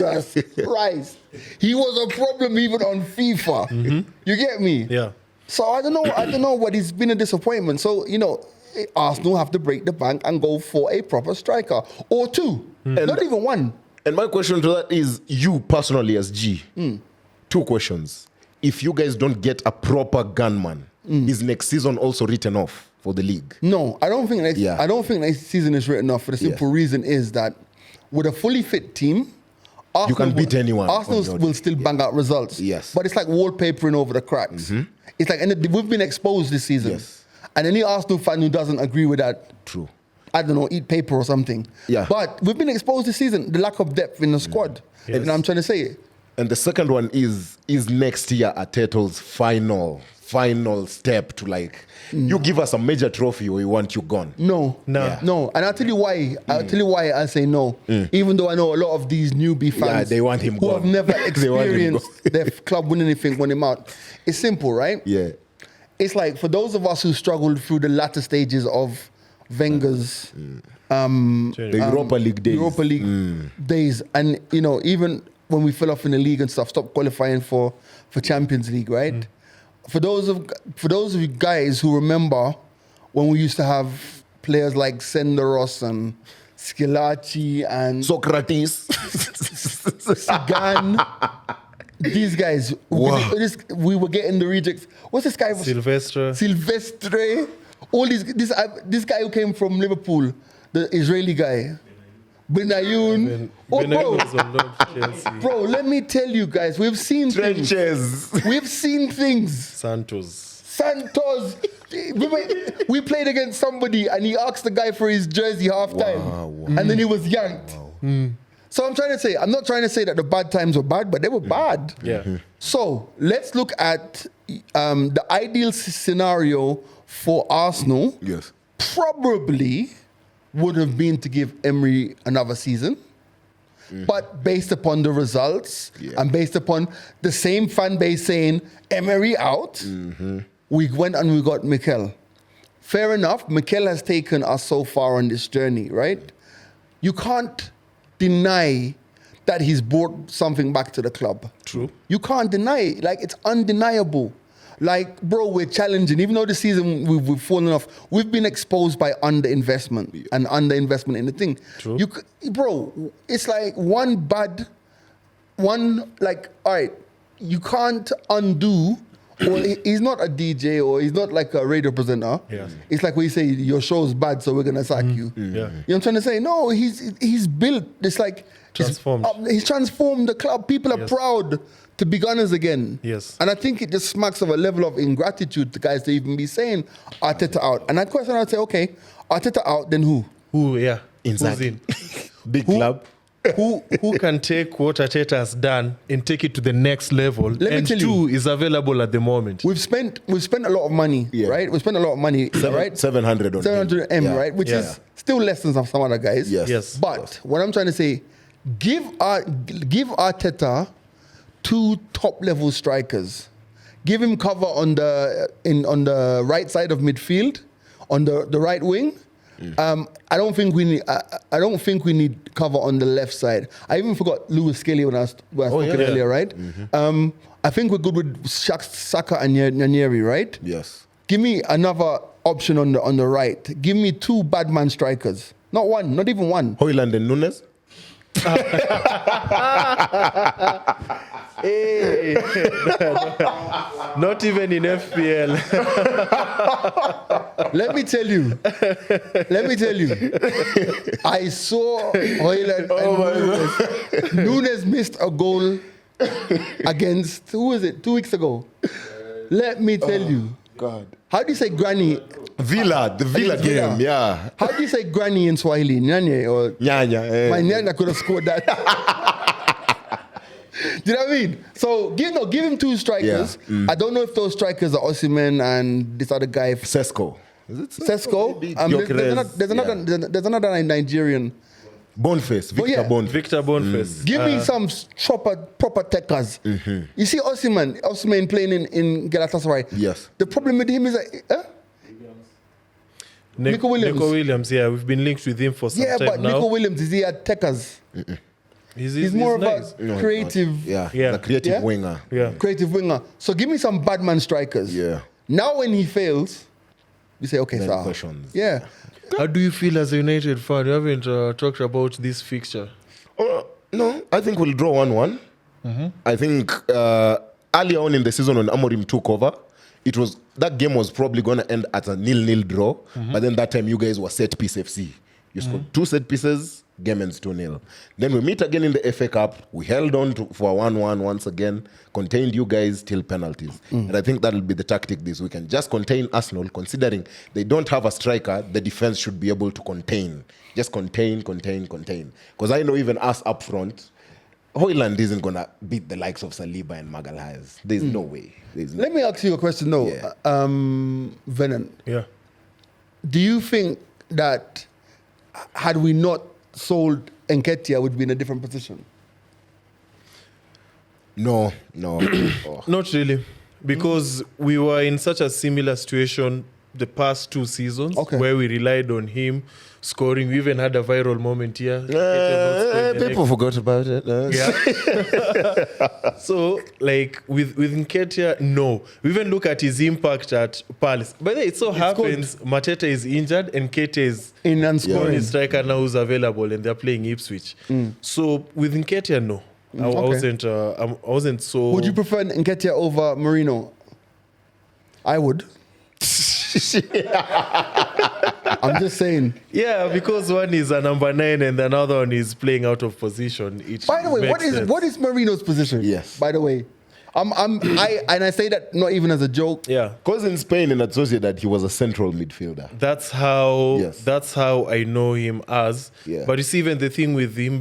Christ, he was a problem even on FIFA. You get me? Yeah. So I don't know, but he's been a disappointment. So Arsenal have to break the bank and go for a proper striker or two, not even one. And my question to that is, you personally as G, 2 questions. If you guys don't get a proper gunman, is next season also written off for the league? No, I don't think next season is written off for the simple reason is that with a fully fit team, Arsenal you can beat anyone. Arsenal will still bang out results. Yes. But it's like wallpapering over the cracks. It's like, and we've been exposed this season. Yes. And any Arsenal fan who doesn't agree with that, True. I don't know, eat paper or something. Yeah. But we've been exposed this season, the lack of depth in the squad. Yes. And I'm trying to say, And the second one is next year Arteta's final step to you give us a major trophy or we want you gone. no. No. No. And I'll tell you why. I say no. Even though I know a lot of these newbie fans they want him who gone. have never They want him experienced their club win anything, want him out. It's simple, right? Yeah. It's like for those of us who struggled through the latter stages of Wenger's The Europa League days. days, and even when we fell off in the league and stuff, stopped qualifying for Champions League, right? For those of you guys who remember when we used to have players like Senderos and Schillaci and Socrates. Sagan, these guys, we were getting the rejects. What's this guy? Silvestre. All this guy who came from Liverpool, the Israeli guy. Benayoun. Bro, let me tell you guys, we've seen Trenches. things. We've seen things. Santos. We played against somebody and he asked the guy for his jersey halftime. Wow. And then he was yanked. So I'm not trying to say that the bad times were bad, but they were bad. Yeah. So let's look at the ideal scenario for Arsenal. Yes. Probably would have been to give Emery another season. But based upon the results and based upon the same fan base saying Emery out, we went and we got Mikel. Fair enough, Mikel has taken us so far on this journey, right? You can't deny that he's brought something back to the club. True. You can't deny it. It's undeniable. Bro, we're challenging. Even though this season we've fallen off, we've been exposed by underinvestment and underinvestment in the thing. True. Bro, it's like all right, you can't undo, or he's not a DJ or he's not like a radio presenter. Yes. It's like when you say your show's bad, so we're going to sack you. Yeah. You know what I'm trying to say? No, he's built, it's like, Transformed. He's transformed the club. People are proud to be Gunners again. Yes. And I think it just smacks of a level of ingratitude to guys to even be saying Arteta out. And that question I'd say, okay, Arteta out, then who? Who? Yeah. Inzaghi. Who's in? Big club. Who can take what Arteta has done and take it to the next level? me And tell two is available at the moment. We've spent a lot of money, Yeah. right? We spent a lot of money, right? 700 on 700 M, Yeah. right? Which Yeah. is still less than some other guys. Yes. Yes. But what I'm trying to say, give Arteta 2 top-level strikers. Give him cover on the right side of midfield, on the right wing. I don't think we need cover on the left side. I even forgot Lewis Skelly when I was talking earlier, right? I think we're good with Saka and Nyeri, right? Yes. Give me another option on the right. Give me 2 bad man strikers. Not one, not even one. Højlund and Nunes. Hey. Not even in FPL. Let me tell you. I saw Højlund and Nunes missed a goal against, who was it, 2 weeks ago? Let me tell you. God. How do you say granny? Villa, the Villa Against Villa. game, yeah. How do you say granny in Swahili? Nyanye or Nyanya. my Nyanya could have scored that. Do you know what I mean? So give him 2 strikers. Yeah. I don't know if those strikers are Osimhen and this other guy, Sesko. Is it Sesko. Maybe There's another Nigerian. Boniface, Victor yeah. Boniface. Victor Boniface. Give me some proper techers. You see Osimhen playing in Galatasaray. Yes. The problem with him is that, Nico Williams. Nico Williams, yeah. We've been linked with him for some yeah, time but now. Nico Williams, is he at techers? He's more nice. of a creative, Yeah, Yeah. the creative Yeah? winger. Yeah. creative winger. So give me some bad man strikers. Yeah. Now when he fails, we say, okay, Then sir. questions. Yeah. How do you feel as a United fan? You haven't talked about this fixture. No, I think we'll draw 1-1. I think earlier on in the season when Amorim took over, that game was probably going to end at a 0-0 draw. But then that time you guys were set piece FC. You scored 2 set pieces, game ends 2-0. Then we meet again in the FA Cup. We held on for 1-1 once again, contained you guys till penalties. And I think that'll be the tactic this weekend. Just contain Arsenal, considering they don't have a striker, the defense should be able to contain. Just contain. Because I know even us up front, Højlund isn't going to beat the likes of Saliba and Magalhaes. There's no way. Let me ask you a question though. Yeah. Venom, Yeah. do you think that had we not sold Nketiah, would be in a different position? No. Oh. Not really. Because we were in such a similar situation the past 2 seasons where we relied on him scoring. We even had a viral moment here. People forgot about it. Yeah. So, like, with Nketiah, no. We even look at his impact at Palace. But it so happens Mateta is injured and Nketiah is In and the only scoring. striker now who's available and they're playing Ipswich. So, with Nketiah, no. I wasn't so... Would you prefer Nketiah over Marino? I would. I'm just saying. Yeah, because one is a number 9 and another one is playing out of position. By the way, makes sense. what is Marino's position? Yes. By the way, I say that not even as a joke. Yeah. Because in Spain, in Sociedad, he was a central midfielder. That's how Yes. that's how I know him as. Yeah. But you see, even the thing with him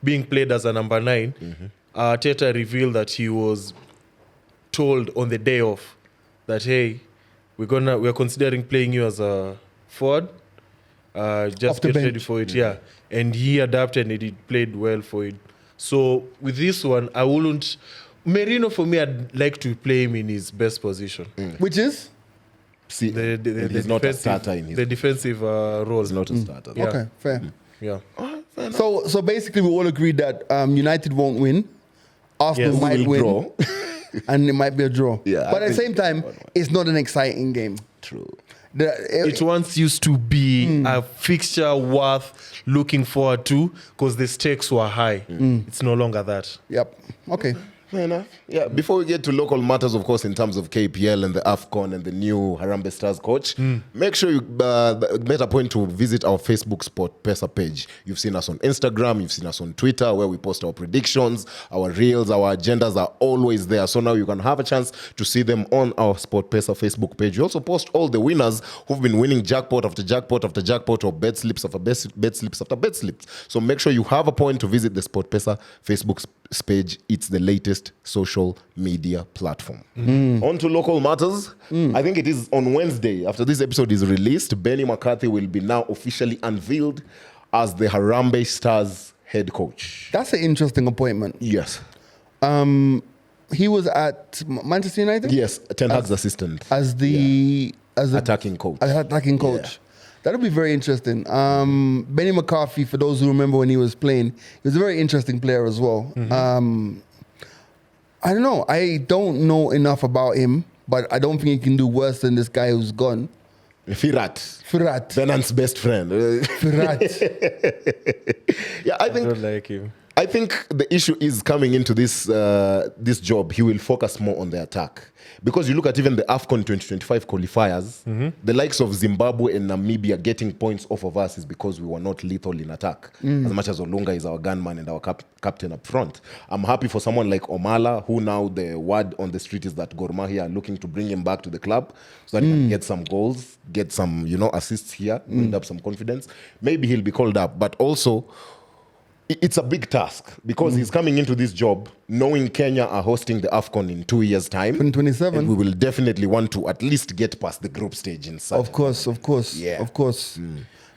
being played as a number 9, Arteta revealed that he was told on the day off that, hey, we're considering playing you as a forward. Just Off the get ready bench. for it, yeah. And he adapted and he played well for it. So with this one, I wouldn't. Merino, for me, I'd like to play him in his best position. Which is? See, The he's not a starter in his. the defensive role. He's not a starter. Yeah. Okay, fair. Yeah. So basically, we all agreed that United won't win. Arsenal Yes. might We'll win. draw. And it might be a draw. Yeah, But I at the think same time, it's not an exciting game. True. It once used to be a fixture worth looking forward to because the stakes were high. It's no longer that. Yep. Okay. Fair enough. Yeah, before we get to local matters, of course, in terms of KPL and the AFCON and the new Harambee Stars coach, make sure you make a point to visit our Facebook Sport Pesa page. You've seen us on Instagram, you've seen us on Twitter, where we post our predictions, our reels, our agendas are always there. So now you can have a chance to see them on our Sport Pesa Facebook page. We also post all the winners who've been winning jackpot after jackpot after jackpot, or bet slips after bet slips after bet slips. So make sure you have a point to visit the Sport Pesa Facebook page. It's the latest social media platform. On to local matters. I think it is on Wednesday, after this episode is released, Benni McCarthy will be now officially unveiled as the Harambee Stars head coach. That's an interesting appointment. Yes. He was at Manchester United? Yes, Ten Hag's assistant. As the attacking coach. Attacking coach. That'll be very interesting. Benni McCarthy, for those who remember when he was playing, he was a very interesting player as well. I don't know. I don't know enough about him, but I don't think he can do worse than this guy who's gone. Firat. Benan's best friend. Firat. Yeah, I don't like him. I think the issue is coming into this this job, he will focus more on the attack. Because you look at even the AFCON 2025 qualifiers, the likes of Zimbabwe and Namibia getting points off of us is because we were not lethal in attack. As much as Olunga is our gunman and our captain up front. I'm happy for someone like Omala, who now the word on the street is that Gor Mahia are looking to bring him back to the club so that he can get some goals, get some, assists here, build up some confidence. Maybe he'll be called up, but also it's a big task because he's coming into this job knowing Kenya are hosting the AFCON in 2 years' time. 2027. And we will definitely want to at least get past the group stage inside. Of course. Yeah. Of course.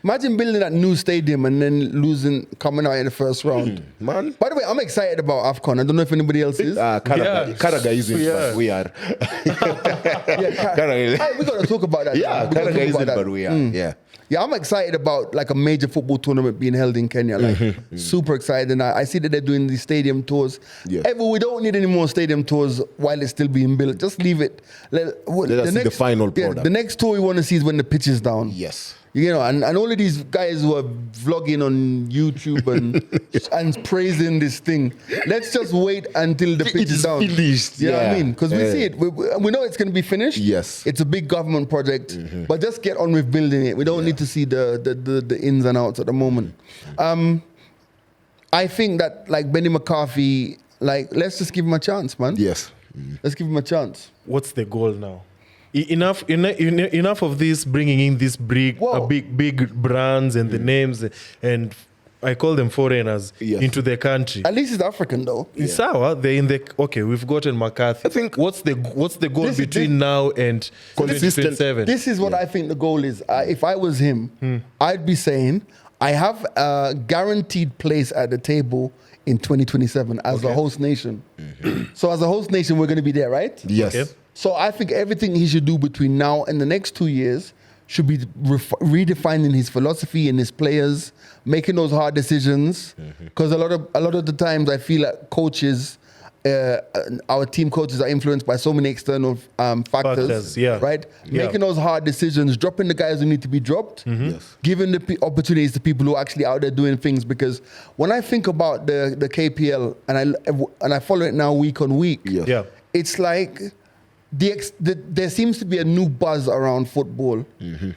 Imagine building that new stadium and then coming out in the first round. Man. By the way, I'm excited about AFCON. I don't know if anybody else is. Carrager isn't, but we are. We got to talk about that. Yeah, Carrager isn't, but we are. Yeah, I'm excited about like a major football tournament being held in Kenya. Like super excited. And I see that they're doing these stadium tours. Yes. We don't need any more stadium tours while it's still being built. Just leave it. Let us see the final product. The next tour we want to see is when the pitch is down. Yes. And all of these guys who are vlogging on YouTube and praising this thing, let's just wait until the pitch is down. Finished. You know what I mean? Because we see it. We know it's going to be finished. Yes. It's a big government project, but just get on with building it. We don't need to see the ins and outs at the moment. I think that like Benni McCarthy, let's just give him a chance, man. Yes. Let's give him a chance. What's the goal now? Enough of this bringing in these big brands and the names, and I call them foreigners into the country. At least it's African though. It's sour. They're in we've gotten McCarthy. I think what's the goal between now and 2027? This is what I think the goal is. If I was him, I'd be saying I have a guaranteed place at the table in 2027 as a host nation. So as a host nation, we're going to be there, right? Yes. Okay. So I think everything he should do between now and the next 2 years should be redefining his philosophy and his players, making those hard decisions. Because a lot of the times I feel like coaches, our team coaches are influenced by so many external factors, right? Yeah. Making those hard decisions, dropping the guys who need to be dropped, giving the opportunities to people who are actually out there doing things. Because when I think about the KPL and I follow it now week on week, it's like there seems to be a new buzz around football.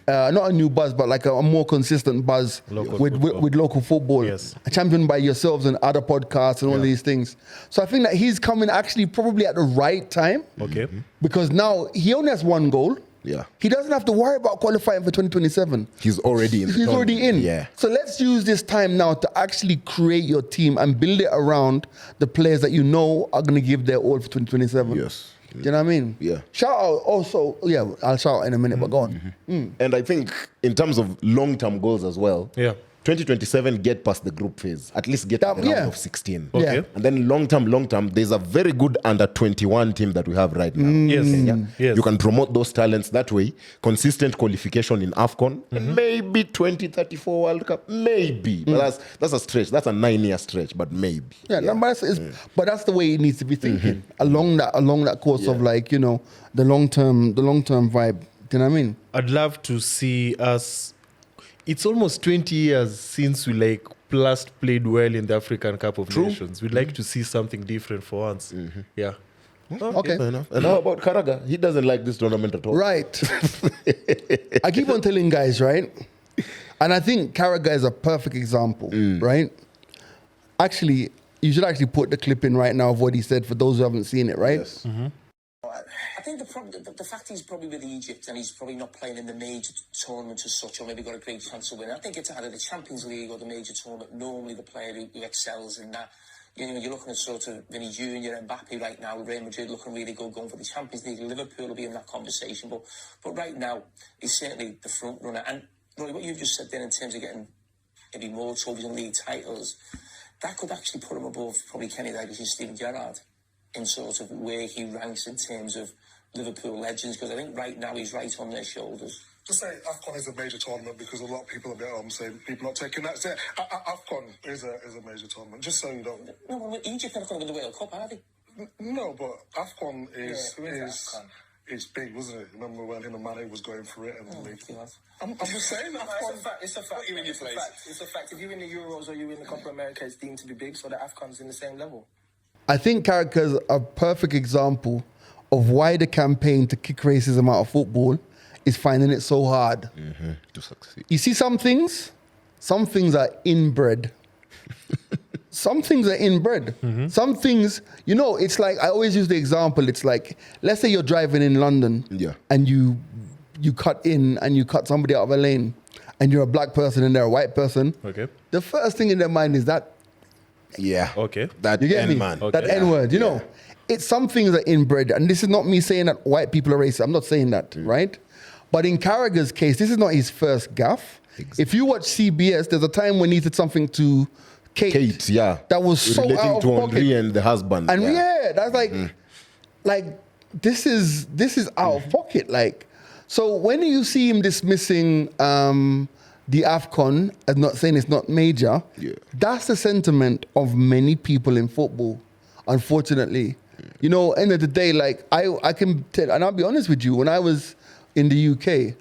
Not a new buzz, but like a more consistent buzz with local football. Yes. Championed by yourselves and other podcasts and all these things. So I think that he's coming actually probably at the right time. Okay. Because now he only has one goal. Yeah. He doesn't have to worry about qualifying for 2027. He's already in. He's already in. Yeah. So let's use this time now to actually create your team and build it around the players that you know are going to give their all for 2027. Yes. Do you know what I mean? Yeah. Shout out also, I'll shout out in a minute, but go on. And I think in terms of long-term goals as well, 2027, get past the group phase. At least get to the round of 16. Okay. Yeah. And then long term, there's a very good under-21 team that we have right now. Yes. You can promote those talents that way. Consistent qualification in AFCON. And maybe 2034 World Cup. Maybe. But that's a stretch. That's a 9-year stretch, but maybe. But that's the way it needs to be thinking. Along that course of the long-term vibe. Do you know what I mean? I'd love to see us. It's almost 20 years since we plus played well in the African Cup of Nations. We'd like to see something different for once. Yeah. Okay. Fair enough. And how about Carrager? He doesn't like this tournament at all. Right. I keep on telling guys, right? And I think Carrager is a perfect example, right? Actually, you should actually put the clip in right now of what he said for those who haven't seen it, right? Yes. I think the fact he's probably with Egypt and he's probably not playing in the major tournament as such, or maybe got a great chance to win. I think it's either the Champions League or the major tournament. Normally, the player who excels in that. You know, you're looking at sort of Vinny Jr. and Mbappe right now. Real Madrid looking really good, going for the Champions League. Liverpool will be in that conversation, but right now he's certainly the front runner. And Roy, what you've just said there in terms of getting maybe more trophies and league titles, that could actually put him above probably Kenny Dalglish and Steven Gerrard in sort of where he ranks in terms of Liverpool legends, because I think right now he's right on their shoulders. Just say AFCON is a major tournament because a lot of people are there. I'm saying people not taking that. Say, AFCON is a major tournament. Just so you don't. No, well, Egypt are not going to win the World Cup, are they? No, but AFCON is big, wasn't it? Remember when him and Mane was going for it? And I'm just saying, AFCON. It's a fact. It's a fact. If you win the Euros or you win the Copa America, it's deemed to be big. So the AFCON's in the same level. I think Carragher's a perfect example of why the campaign to kick racism out of football is finding it so hard. To succeed. You see some things are inbred. Some things are inbred. Some things, you know, it's like, I always use the example, it's like, let's say you're driving in London and you cut in and you cut somebody out of a lane and you're a black person and they're a white person. Okay. The first thing in their mind is that, Yeah. Okay. That you get me? man. Okay. That N-word, you know. It's some things are inbred. And this is not me saying that white people are racist. I'm not saying that, right? But in Carragher's case, this is not his first gaffe. Exactly. If you watch CBS, there's a time when he did something to Kate, That was so relating out of to pocket. Henry and the husband. And that's like this is out of pocket. Like, so when you see him dismissing the AFCON as not saying it's not major, that's the sentiment of many people in football, unfortunately. You know, end of the day, like I can tell, and I'll be honest with you, when I was in the UK,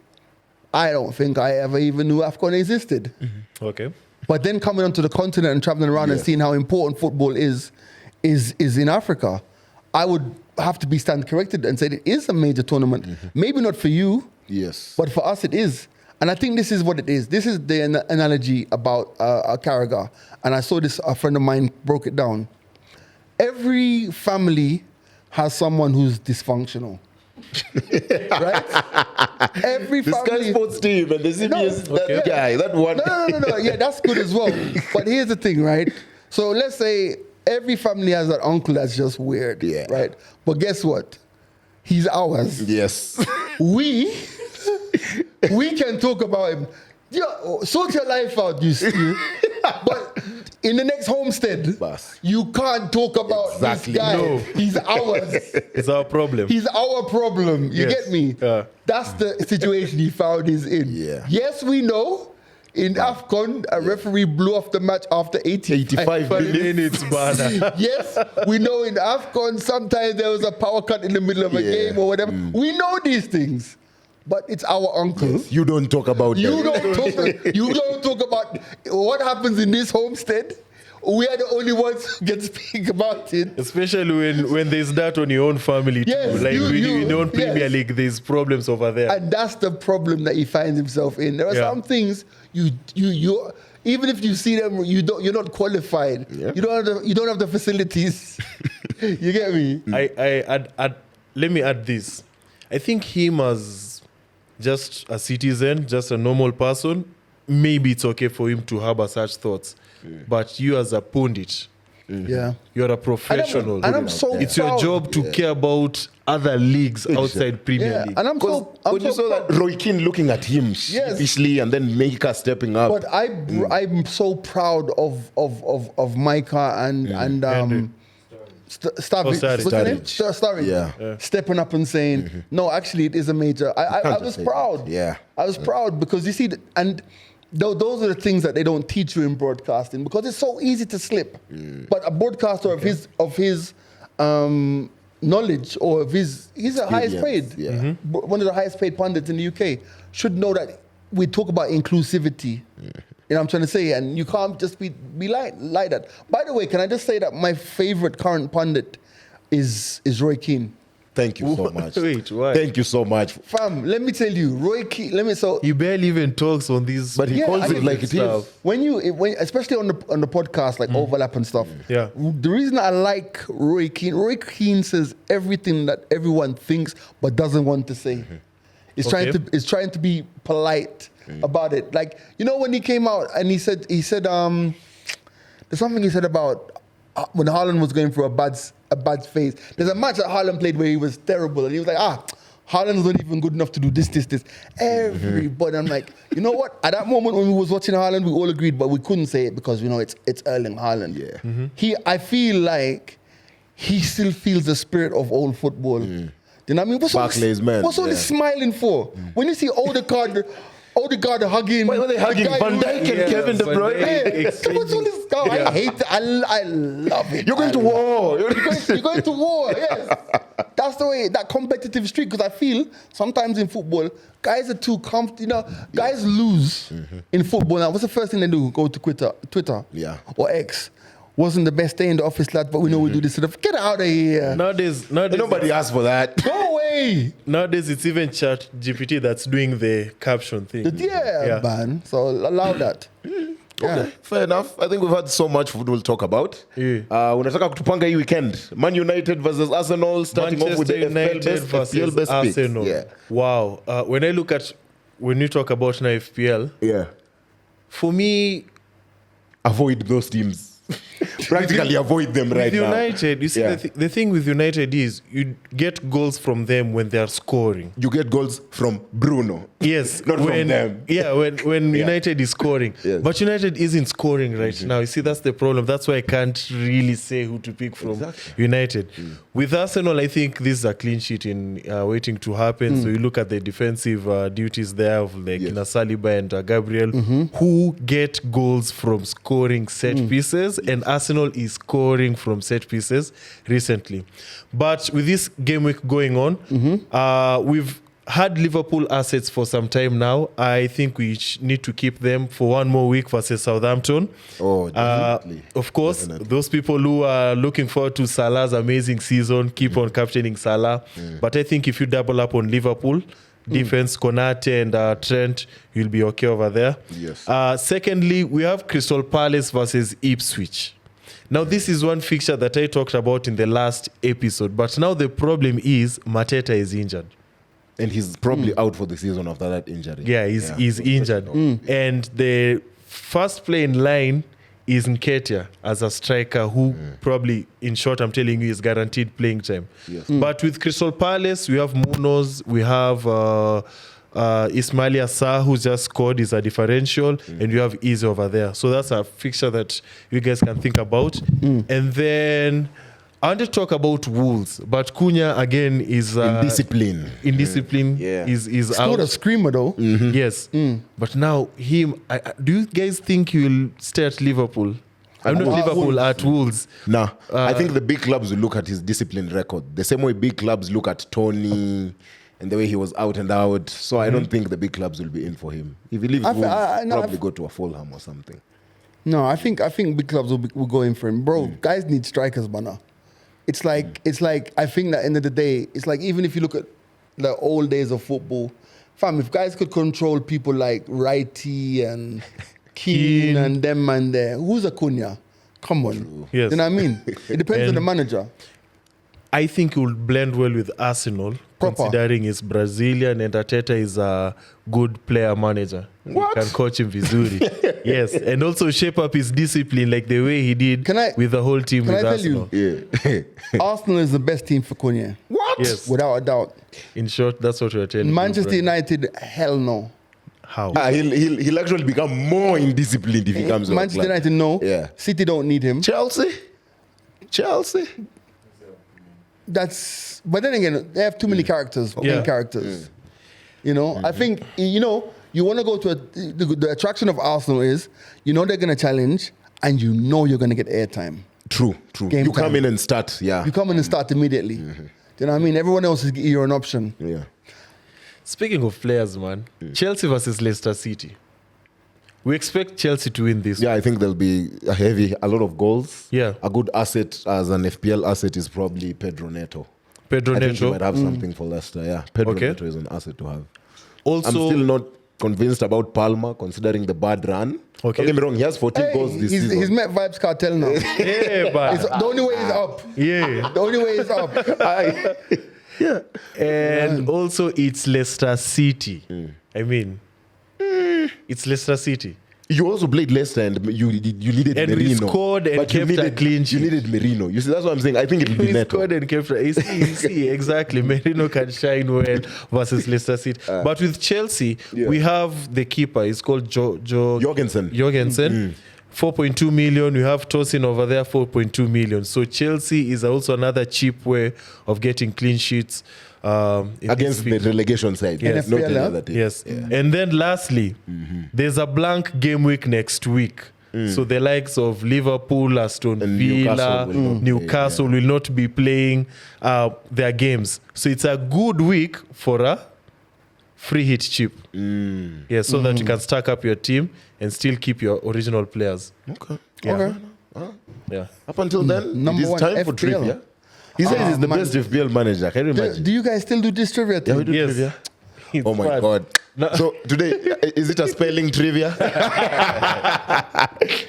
I don't think I ever even knew AFCON existed. Okay. But then coming onto the continent and traveling around and seeing how important football is in Africa, I would have to be stand corrected and say it is a major tournament. Maybe not for you, but for us it is. And I think this is what it is. This is the analogy about Carragher. And I saw this, a friend of mine broke it down. Every family has someone who's dysfunctional. Right? Every the family. Sky Sports team and the CBS, that guy, that one. No. Yeah, that's good as well. But here's the thing, right? So let's say every family has an uncle that's just weird, right? But guess what? He's ours. Yes. We can talk about him. Sort your life out, you. But in the next homestead, you can't talk about this guy. No. He's ours. It's our problem. He's our problem. You get me? That's the situation he found is in. Yes, we know. In AFCON, a referee blew off the match after 85 minutes. Yes, we know in AFCON, sometimes there was a power cut in the middle of a game or whatever. We know these things. But it's our uncle. Yes, you don't talk about you don't talk about what happens in this homestead. We are the only ones who can speak about it. Especially when there's that on your own family too. Yes, like in your own Premier League, there's problems over there. And that's the problem that he finds himself in. There are some things you even if you see them, you're not qualified. You don't have the facilities. You get me? Let me add this. I think him as just a citizen, just a normal person, maybe it's okay for him to harbor such thoughts. But you as a pundit, you're a professional. And I'm so it's proud. your job to care about other leagues outside Premier League. And when you saw that Roy Keane looking at him sheepishly and then Micah stepping up. But I'm so proud of Micah and Sturridge stepping up and saying, no, actually it is a major. I was proud. I was proud because you see, and those are the things that they don't teach you in broadcasting because it's so easy to slip. But a broadcaster of his knowledge or of he's the highest paid, one of the highest paid pundits in the UK, should know that we talk about inclusivity. You know what I'm trying to say? And you can't just be like that. By the way, can I just say that my favorite current pundit is Roy Keane. Thank you so much. Wait, why? Thank you so much. Fam, let me tell you, Roy Keane, He barely even talks on these. But he calls it like it is. When especially on the podcast, like overlap and stuff. Yeah. The reason I like Roy Keane says everything that everyone thinks but doesn't want to say. He's trying to be polite about it. Like, you know, when he came out and he said there's something he said about when Haaland was going through a bad phase. There's a match that Haaland played where he was terrible and he was like, Haaland's not even good enough to do this. Everybody, I'm like, you know what? At that moment when we was watching Haaland, we all agreed, but we couldn't say it because, you know, it's Erling Haaland. Yeah. I feel like he still feels the spirit of old football. Do you know what I mean? What's all this smiling for? When you see Odegaard hugging. Why were they hugging Van Dijk and Kevin De Bruyne? What's all this stuff? I hate it. I love it. You're going to war. You're going to war, yes. That's the way, that competitive streak, because I feel sometimes in football, guys are too comfortable. Guys lose in football. Now, what's the first thing they do? Go to Twitter or X. Wasn't the best day in the office, lad, but we know we do this stuff. Get out of here. Nowadays Nobody asked for that. Go away. Nowadays, it's even Chat GPT that's doing the caption thing. Yeah, man. So allow that. Okay, fair enough. I think we've had so much football talk about. Unataka kutupanga hii weekend. Man United versus Arsenal, starting off with the FPL best Arsenal. picks. Yeah. Wow. When you talk about an FPL, for me, avoid those teams. Practically avoid them right now. United, you see, the thing with United is you get goals from them when they are scoring. You get goals from Bruno. Yes. Not from them. Yeah, when United is scoring. Yes. But United isn't scoring right now. You see, that's the problem. That's why I can't really say who to pick from United. With Arsenal, I think this is a clean sheet in waiting to happen. So you look at the defensive duties there of like Saliba and Gabriel, who get goals from scoring set pieces, and Arsenal is scoring from set pieces recently. But with this game week going on, we've had Liverpool assets for some time now. I think we need to keep them for one more week versus Southampton. Oh, definitely. Of course, those people who are looking forward to Salah's amazing season, keep on captaining Salah. But I think if you double up on Liverpool, defense, Konate and Trent, you'll be okay over there. Yes. Secondly, we have Crystal Palace versus Ipswich. Now, this is one fixture that I talked about in the last episode. But now the problem is Mateta is injured. And he's probably out for the season after that injury. Yeah, he's injured. And the first play in line is Nketiah as a striker who probably, in short, I'm telling you, is guaranteed playing time. Yes. But with Crystal Palace, we have Munoz, we have Ismail Assar, who just scored, is a differential, and you have Easy over there. So that's a fixture that you guys can think about. And then I want to talk about Wolves, but Cunha again is indiscipline. Is out. Not a screamer though. Yes, but now him. Do you guys think he will stay at Liverpool? I'm not Liverpool at Wolves. No, I think the big clubs will look at his discipline record the same way big clubs look at Tony and the way he was out and out. So I don't think the big clubs will be in for him. If he leaves Wolves, probably go to a Fulham or something. No, I think big clubs will go in for him, bro. Guys need strikers, man. It's like I think that at the end of the day, it's like even if you look at the old days of football, fam, if guys could control people like Righty and Keane and them man there, who's a Cunha? Come on. Yes. You know what I mean? It depends on the manager. I think he will blend well with Arsenal, considering he's Brazilian and Arteta is a good player manager. What? You can coach him vizuri. Yes, and also shape up his discipline like the way he did with the whole team with Arsenal. Arsenal is the best team for Cunha. What? Yes. Without a doubt. In short, that's what we're telling Manchester you, United, hell no. How? He'll actually become more indisciplined if he comes. Manchester United, no. Yeah. City don't need him. Chelsea. But then again, they have too many characters, main characters. You know, I think, you want to go to the attraction of Arsenal is, they're going to challenge and you're going to get airtime. True. You come in and start, You come in and start immediately. You know what I mean? Everyone else is you're an option. Yeah. Speaking of players, man, Chelsea versus Leicester City. We expect Chelsea to win this. Yeah, I think there'll be a lot of goals. Yeah. A good asset as an FPL asset is probably Pedro Neto. Pedro I think he Neto. might have something for Leicester. Yeah, Pedro Okay. Neto is an asset to have. Also, I'm still not convinced about Palmer, considering the bad run. Okay. Don't get me wrong, he has 14 goals this season. He's met Vibes Cartel now. yeah, but The only way is up. yeah. The only way is up. Yeah. And also, it's Leicester City. I mean, it's Leicester City. You also played Leicester and you needed And we Merino. scored and but you kept a clean You sheet. needed Merino. You see, that's what I'm saying. I think it'll be We Neto. scored and kept. You see, exactly. Merino can shine well versus Leicester City. But with Chelsea, we have the keeper. It's called Jorgensen. 4.2 million. We have Tosin over there, 4.2 million. So Chelsea is also another cheap way of getting clean sheets in Against this the relegation side. Yes. Not NFPL, any other team. Yes. And then lastly, there's a blank game week next week. So the likes of Liverpool, Aston And Villa, Newcastle will not Newcastle will not be playing their games. So it's a good week for a free hit chip. Yeah, so that you can stack up your team and still keep your original players. Okay. Yeah. Okay. Yeah. Up until then, Number it is one, time for FPL. trivia. He says he's the man. best FPL manager. Can you imagine? Do you guys still do this trivia thing? Yeah, we do Yes. trivia. It's Oh my fun. God. So today, is it a spelling trivia?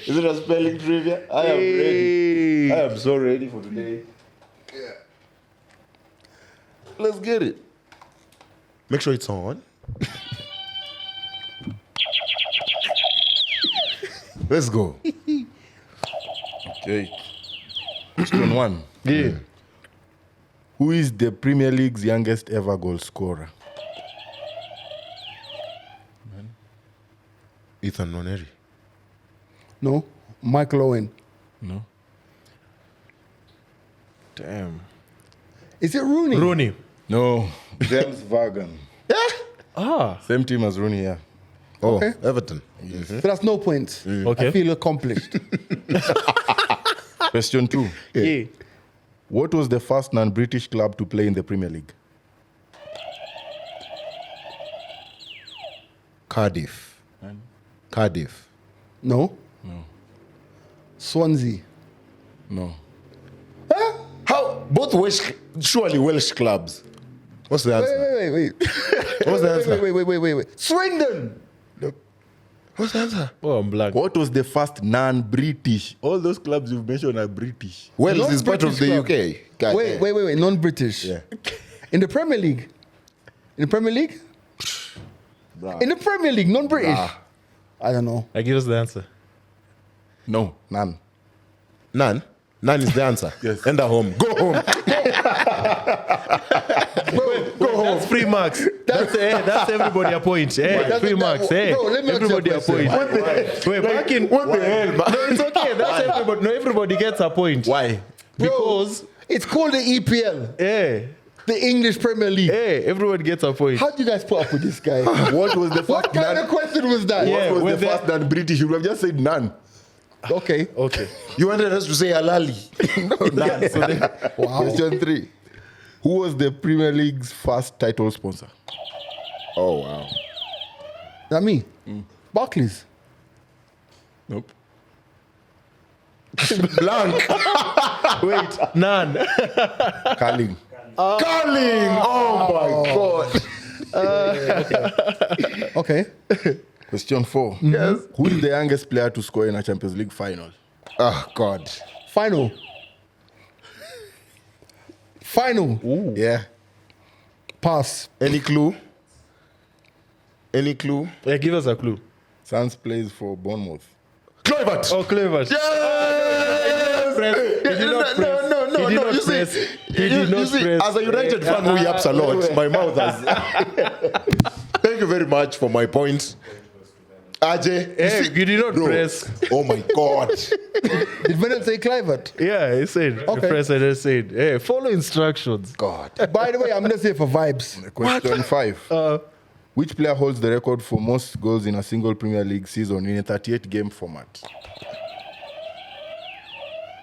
Is it a spelling trivia? I am ready. I am so ready for today. Yeah. Let's get it. Make sure it's on. Let's go. Okay. Question 1. Yeah. Who is the Premier League's youngest ever goal scorer? Ethan Noneri. No. Michael Owen. No. Damn. Is it Rooney? Rooney. No. James Vaughan. Ah. Same team as Rooney, yeah. Oh, Okay. Everton. So that's no points. Okay. I feel accomplished. Question 2. Yeah. What was the first non-British club to play in the Premier League? Cardiff. Cardiff. No. Swansea. No. How? Both surely Welsh clubs. What's the answer? Wait. What's the answer? Wait. Swindon. What's the answer? Oh, I'm blank. What was the first non-British? All those clubs you've mentioned are British. Wales is part of the Non-British UK. God damn. Wait. Non-British. Yeah. In the Premier League. In the Premier League. Bruh. In the Premier League, non-British. I don't know. I give us the answer. No, none. None. None is the answer. Yes. Enter home. Go home. That's free marks. That's everybody a point. Hey, free marks. Hey, Bro, let me ask you a everybody a question. point. Wait, back in. What the hell, man? No, it's okay. That's everybody. No, everybody gets a point. Why? Because It's called the EPL, hey, the English Premier League. everyone gets a point. How do you guys put up with this guy? What was the first What kind of question was that? Yeah. What was when the they- first non-British? You would have just said none. Okay. Okay. You wanted us to say halali. None. So then, Question 3. Who was the Premier League's first title sponsor? Oh, wow. That me? Barclays. Nope. Blank. Wait, none. Carling. Carling. Oh, my God. Okay. Question 4. Yes. Who is the youngest player to score in a Champions League final? Oh, God. Final. Yeah. Pass. Any clue? Any clue? Yeah, give us a clue. Sans plays for Bournemouth. Kluivert. Oh, clever. Yes! He did not press. No. He did not You see, press. He did not press. as a United fan who yaps a lot, my mouth has. Thank you very much for my point. Ajay, Hey, you did not bro. press. Oh my God. Did Venom say Clivert? Yeah, he said. Okay. The president said, hey, follow instructions. God. By the way, I'm going to say for vibes. Question 5. Which player holds the record for most goals in a single Premier League season in a 38-game format?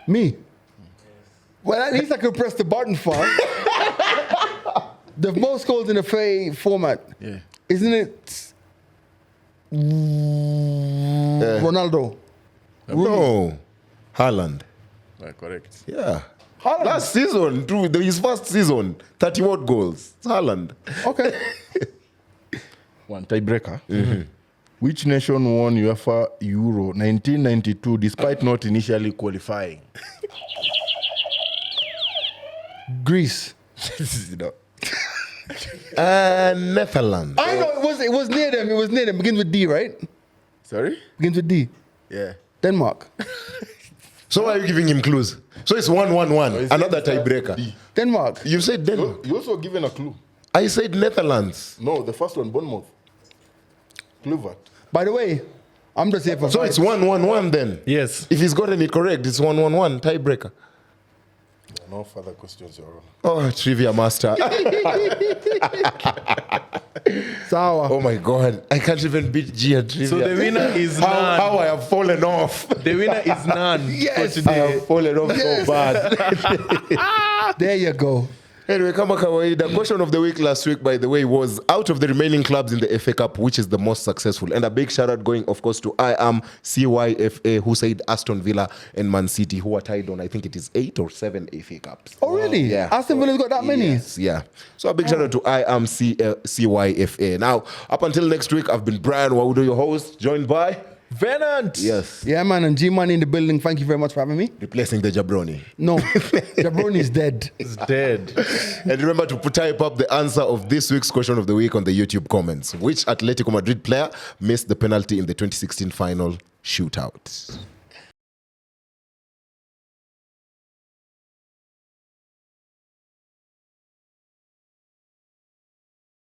Me. Well, at least I could press the button for the most goals in a format. Yeah. Isn't it Ronaldo. No. Haaland. Correct. Yeah. Last season, his first season, 30 what goals? It's Haaland. Okay. One tiebreaker. Which nation won UEFA Euro 1992 despite not initially qualifying? Greece. Netherlands. I know it was near them. It was near them. Begins with D, right? Sorry? Begins with D. Yeah. Denmark. So why are you giving him clues? So it's 1-1-1. Another tiebreaker. Denmark. You said Denmark. You also given a clue. I said Netherlands. No, the first one, Bournemouth. Kluivert. By the way, I'm just here for So it's 1-1-1 then. Yes. If he's gotten it correct, it's 1-1-1 tiebreaker. No further questions, Your Honor. Oh, trivia master. Sour. Oh my God. I can't even beat G at trivia. So the winner is none. How I have fallen off. The winner is none. Yes. For I today. have fallen off so bad. There you go. Anyway, kama kawaida, question of the week last week, by the way, was out of the remaining clubs in the FA Cup, which is the most successful? And a big shout out going, of course, to I Am CYFA, who said Aston Villa and Man City, who are tied on, I think it is 8 or 7 FA Cups. Oh, really? Yeah. Aston Villa's got that many? Yes, yeah. So a big shout out to I Am CYFA. Now, up until next week, I've been Brian Waudo, your host, joined by... Venant. Yes. Yeah, man. And G-Man in the building. Thank you very much for having me. Replacing the Jabroni. No. Jabroni is dead. It's dead. And remember to type up the answer of this week's question of the week on the YouTube comments. Which Atletico Madrid player missed the penalty in the 2016 final shootout?